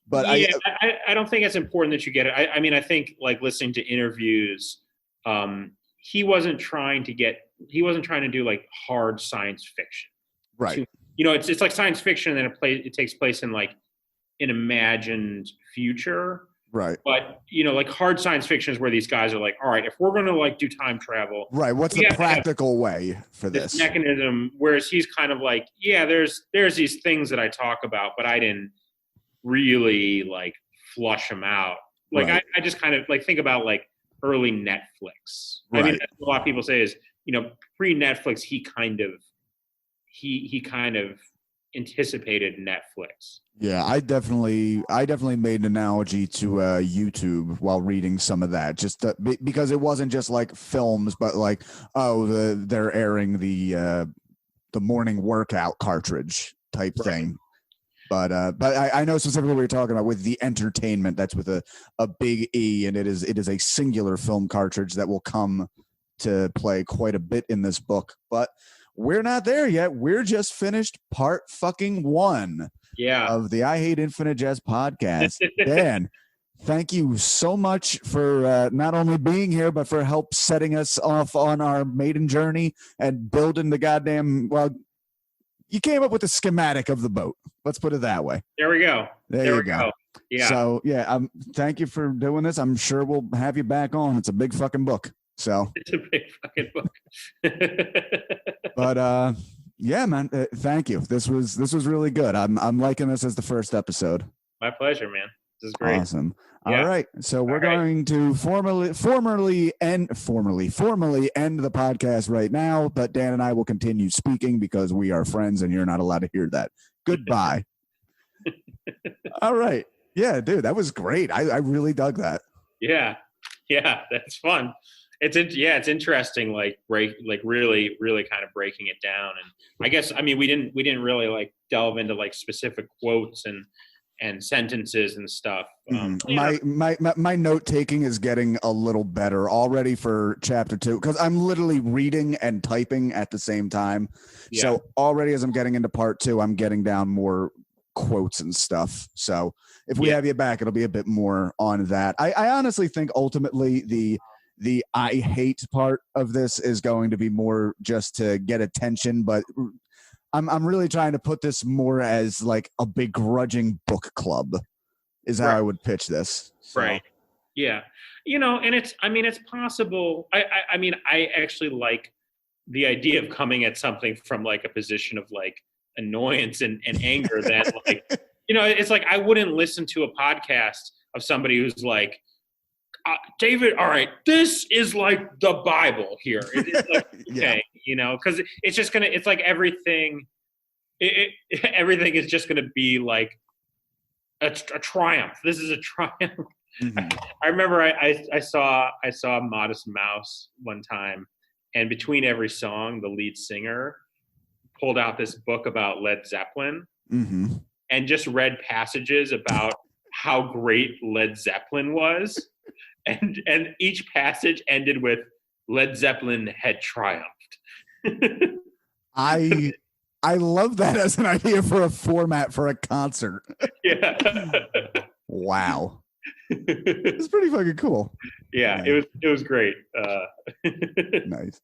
But I don't think it's important that you get it. I mean, I think like listening to interviews, he wasn't trying to do like hard science fiction. Right. It's like science fiction, and it takes place in like an imagined future. Right. But, like hard science fiction is where these guys are like, all right, if we're going to like do time travel. Right. What's the practical way for this mechanism? Whereas he's kind of like, yeah, there's these things that I talk about, but I didn't really like flush them out. Like right. I just kind of like think about like early Netflix. Right. I mean, that's what a lot of people say is, pre-Netflix, he kind of anticipated Netflix. Yeah, I definitely made an analogy to YouTube while reading some of that, just because it wasn't just like films, but like, they're airing the morning workout cartridge type thing. But I know specifically what you're talking about with the entertainment. That's with a big E, and it is a singular film cartridge that will come to play quite a bit in this book. But we're not there yet. We're just finished part fucking 1 of the I Hate Infinite Jest podcast. Dan, thank you so much for not only being here, but for help setting us off on our maiden journey and building the goddamn, well, you came up with the schematic of the boat. Let's put it that way. There we go. There you go. Yeah. So, yeah, thank you for doing this. I'm sure we'll have you back on. It's a big fucking book. So it's a big fucking book. But yeah, man, thank you. This was really good. I'm liking this as the first episode. My pleasure, man. This is great. Awesome. Yeah. All right. So we're going to formally end the podcast right now, but Dan and I will continue speaking because we are friends and you're not allowed to hear that. Goodbye. All right. Yeah, dude, that was great. I really dug that. Yeah. Yeah, that's fun. It's interesting, really kind of breaking it down. And I guess, I mean, we didn't really like delve into like specific quotes and sentences and stuff. My note taking is getting a little better already for chapter 2 because I'm literally reading and typing at the same time. Yeah. So already as I'm getting into part 2, I'm getting down more quotes and stuff. So if we have you back, it'll be a bit more on that. I honestly think ultimately the I hate part of this is going to be more just to get attention, but I'm really trying to put this more as like a begrudging book club is how I would pitch this. So. Right. Yeah. And it's possible. I mean, I actually like the idea of coming at something from like a position of like annoyance and anger that like, it's like, I wouldn't listen to a podcast of somebody who's like, David, all right, this is like the Bible here. It's like, okay, because it's just it's like everything, everything is just gonna be like a triumph. This is a triumph. Mm-hmm. I remember I saw Modest Mouse one time, and between every song, the lead singer pulled out this book about Led Zeppelin and just read passages about how great Led Zeppelin was. And each passage ended with Led Zeppelin had triumphed. I love that as an idea for a format for a concert. Yeah. Wow. It's pretty fucking cool. Yeah, it was great. Nice.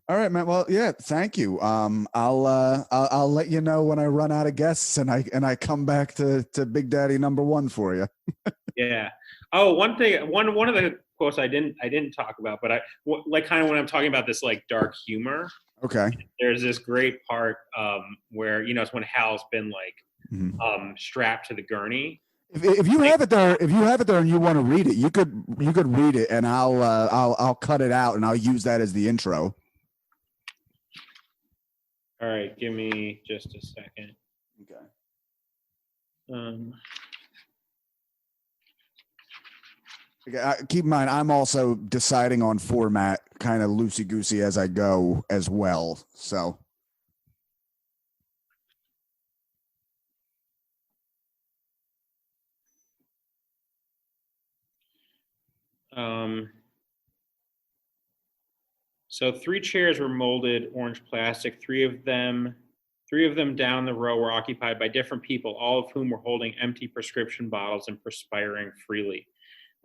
All right, man. Well, yeah, thank you. I'll let you know when I run out of guests and I come back to Big Daddy #1 for you. Yeah. Oh, one thing, one of the quotes I didn't talk about, but I like kind of when I'm talking about this like dark humor. Okay. There's this great part where it's when Hal's been like strapped to the gurney. If you have it there, and you want to read it, you could read it, and I'll cut it out and I'll use that as the intro. All right, give me just a second. Okay. Keep in mind, I'm also deciding on format kind of loosey-goosey as I go as well. So. So 3 chairs were molded orange plastic. Three of them down the row were occupied by different people, all of whom were holding empty prescription bottles and perspiring freely.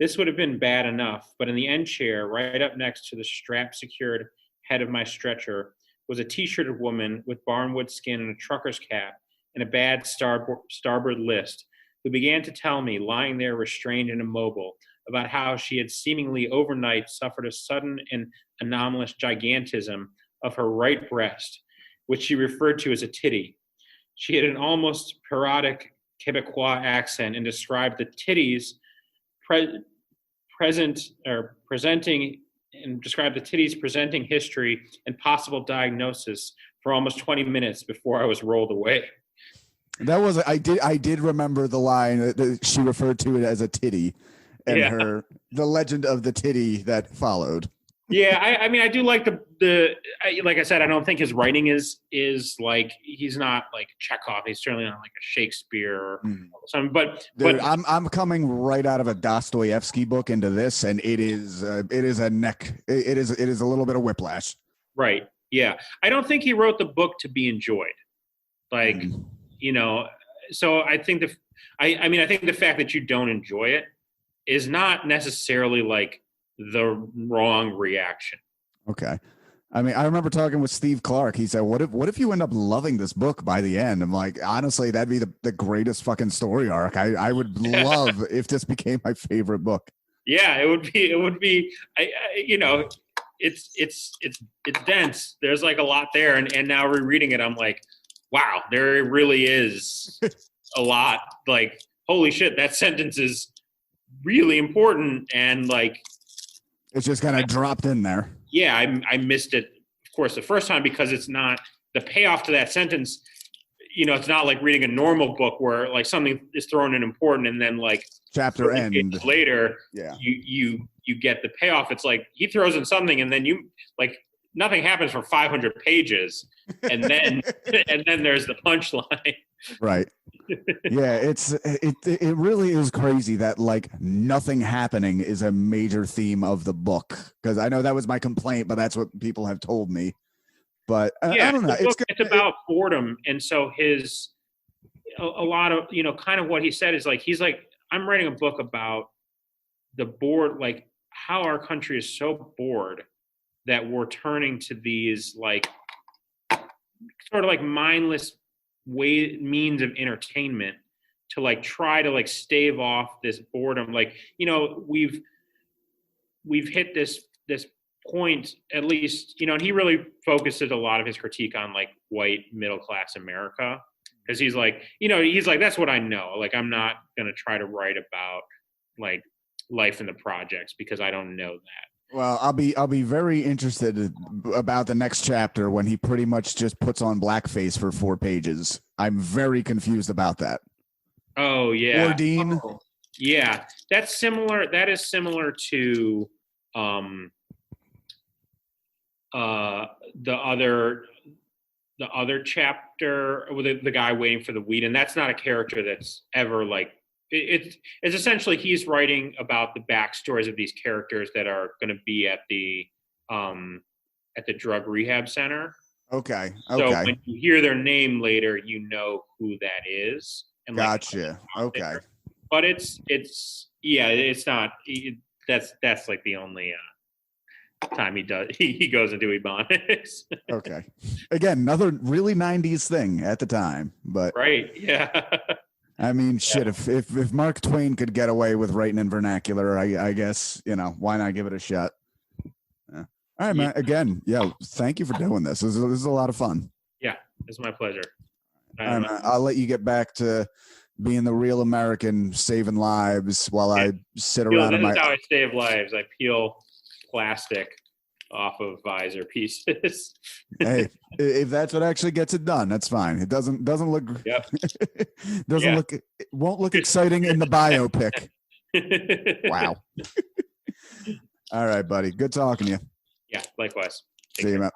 This would have been bad enough, but in the end chair, right up next to the strap-secured head of my stretcher, was a T-shirted woman with barnwood skin and a trucker's cap and a bad starboard list, who began to tell me, lying there restrained and immobile, about how she had seemingly overnight suffered a sudden and anomalous gigantism of her right breast, which she referred to as a titty. She had an almost parodic Quebecois accent and described the titties presenting history and possible diagnosis for almost 20 minutes before I was rolled away. That was I did remember the line that she referred to it as a titty, and the legend of the titty that followed. Yeah, I mean, I do like like I said, I don't think his writing is like, he's not like Chekhov. He's certainly not like a Shakespeare or something. But Dude, I'm coming right out of a Dostoevsky book into this, and it is a little bit of whiplash. Right. Yeah, I don't think he wrote the book to be enjoyed. Like, so I think I mean, I think the fact that you don't enjoy it is not necessarily like the wrong reaction. Okay. I mean, I remember talking with Steve Clark. He said, what if you end up loving this book by the end? I'm like, honestly, that'd be the greatest fucking story arc. I would love if this became my favorite book. Yeah, it would be, it's dense. There's like a lot there. And now rereading it, I'm like, wow, there really is a lot. Like, holy shit, that sentence is really important. And like, it's just kind of dropped in there. Yeah, I missed it, of course, the first time, because it's not the payoff to that sentence. It's not like reading a normal book where like something is thrown in important and then like chapter end later, yeah, you get the payoff. It's like he throws in something and then you like nothing happens for 500 pages, and then and then there's the punchline. Right. Yeah, it really is crazy that like nothing happening is a major theme of the book, because I know that was my complaint, but that's what people have told me. But I don't know. It's about boredom, and so a lot of kind of what he said is like, he's like, I'm writing a book about the bored, like how our country is so bored that we're turning to these like sort of like mindless means of entertainment to like try to like stave off this boredom. Like, we've hit this point, at least, and he really focuses a lot of his critique on like white middle class America, because he's like, that's what I know. Like, I'm not going to try to write about like life in the projects because I don't know that. Well, I'll be very interested about the next chapter when he pretty much just puts on blackface for 4 pages. I'm very confused about that. Oh yeah. Ordine. Oh, yeah. That's similar. That is similar to the other chapter with the guy waiting for the weed, and that's not a character that's ever like, it's essentially he's writing about the backstories of these characters that are going to be at the drug rehab center. Okay. So when you hear their name later, you know who that is. And gotcha. Okay. There. But it's not. That's like the only time he goes into Ebonics. Okay. Again, another really 90s thing at the time, but right. Yeah. I mean, shit, if Mark Twain could get away with writing in vernacular, I guess, why not give it a shot? Yeah. All right, man. Again, thank you for doing this. This is a lot of fun. Yeah, it's my pleasure. All right, man. I'll let you get back to being the real American, saving lives while I sit around. This is how I save lives. I peel plastic off of visor pieces. Hey, if that's what actually gets it done, that's fine. It doesn't look. Yep. It won't look exciting in the biopic. Wow. All right, buddy. Good talking to you. Yeah, likewise. See you, man.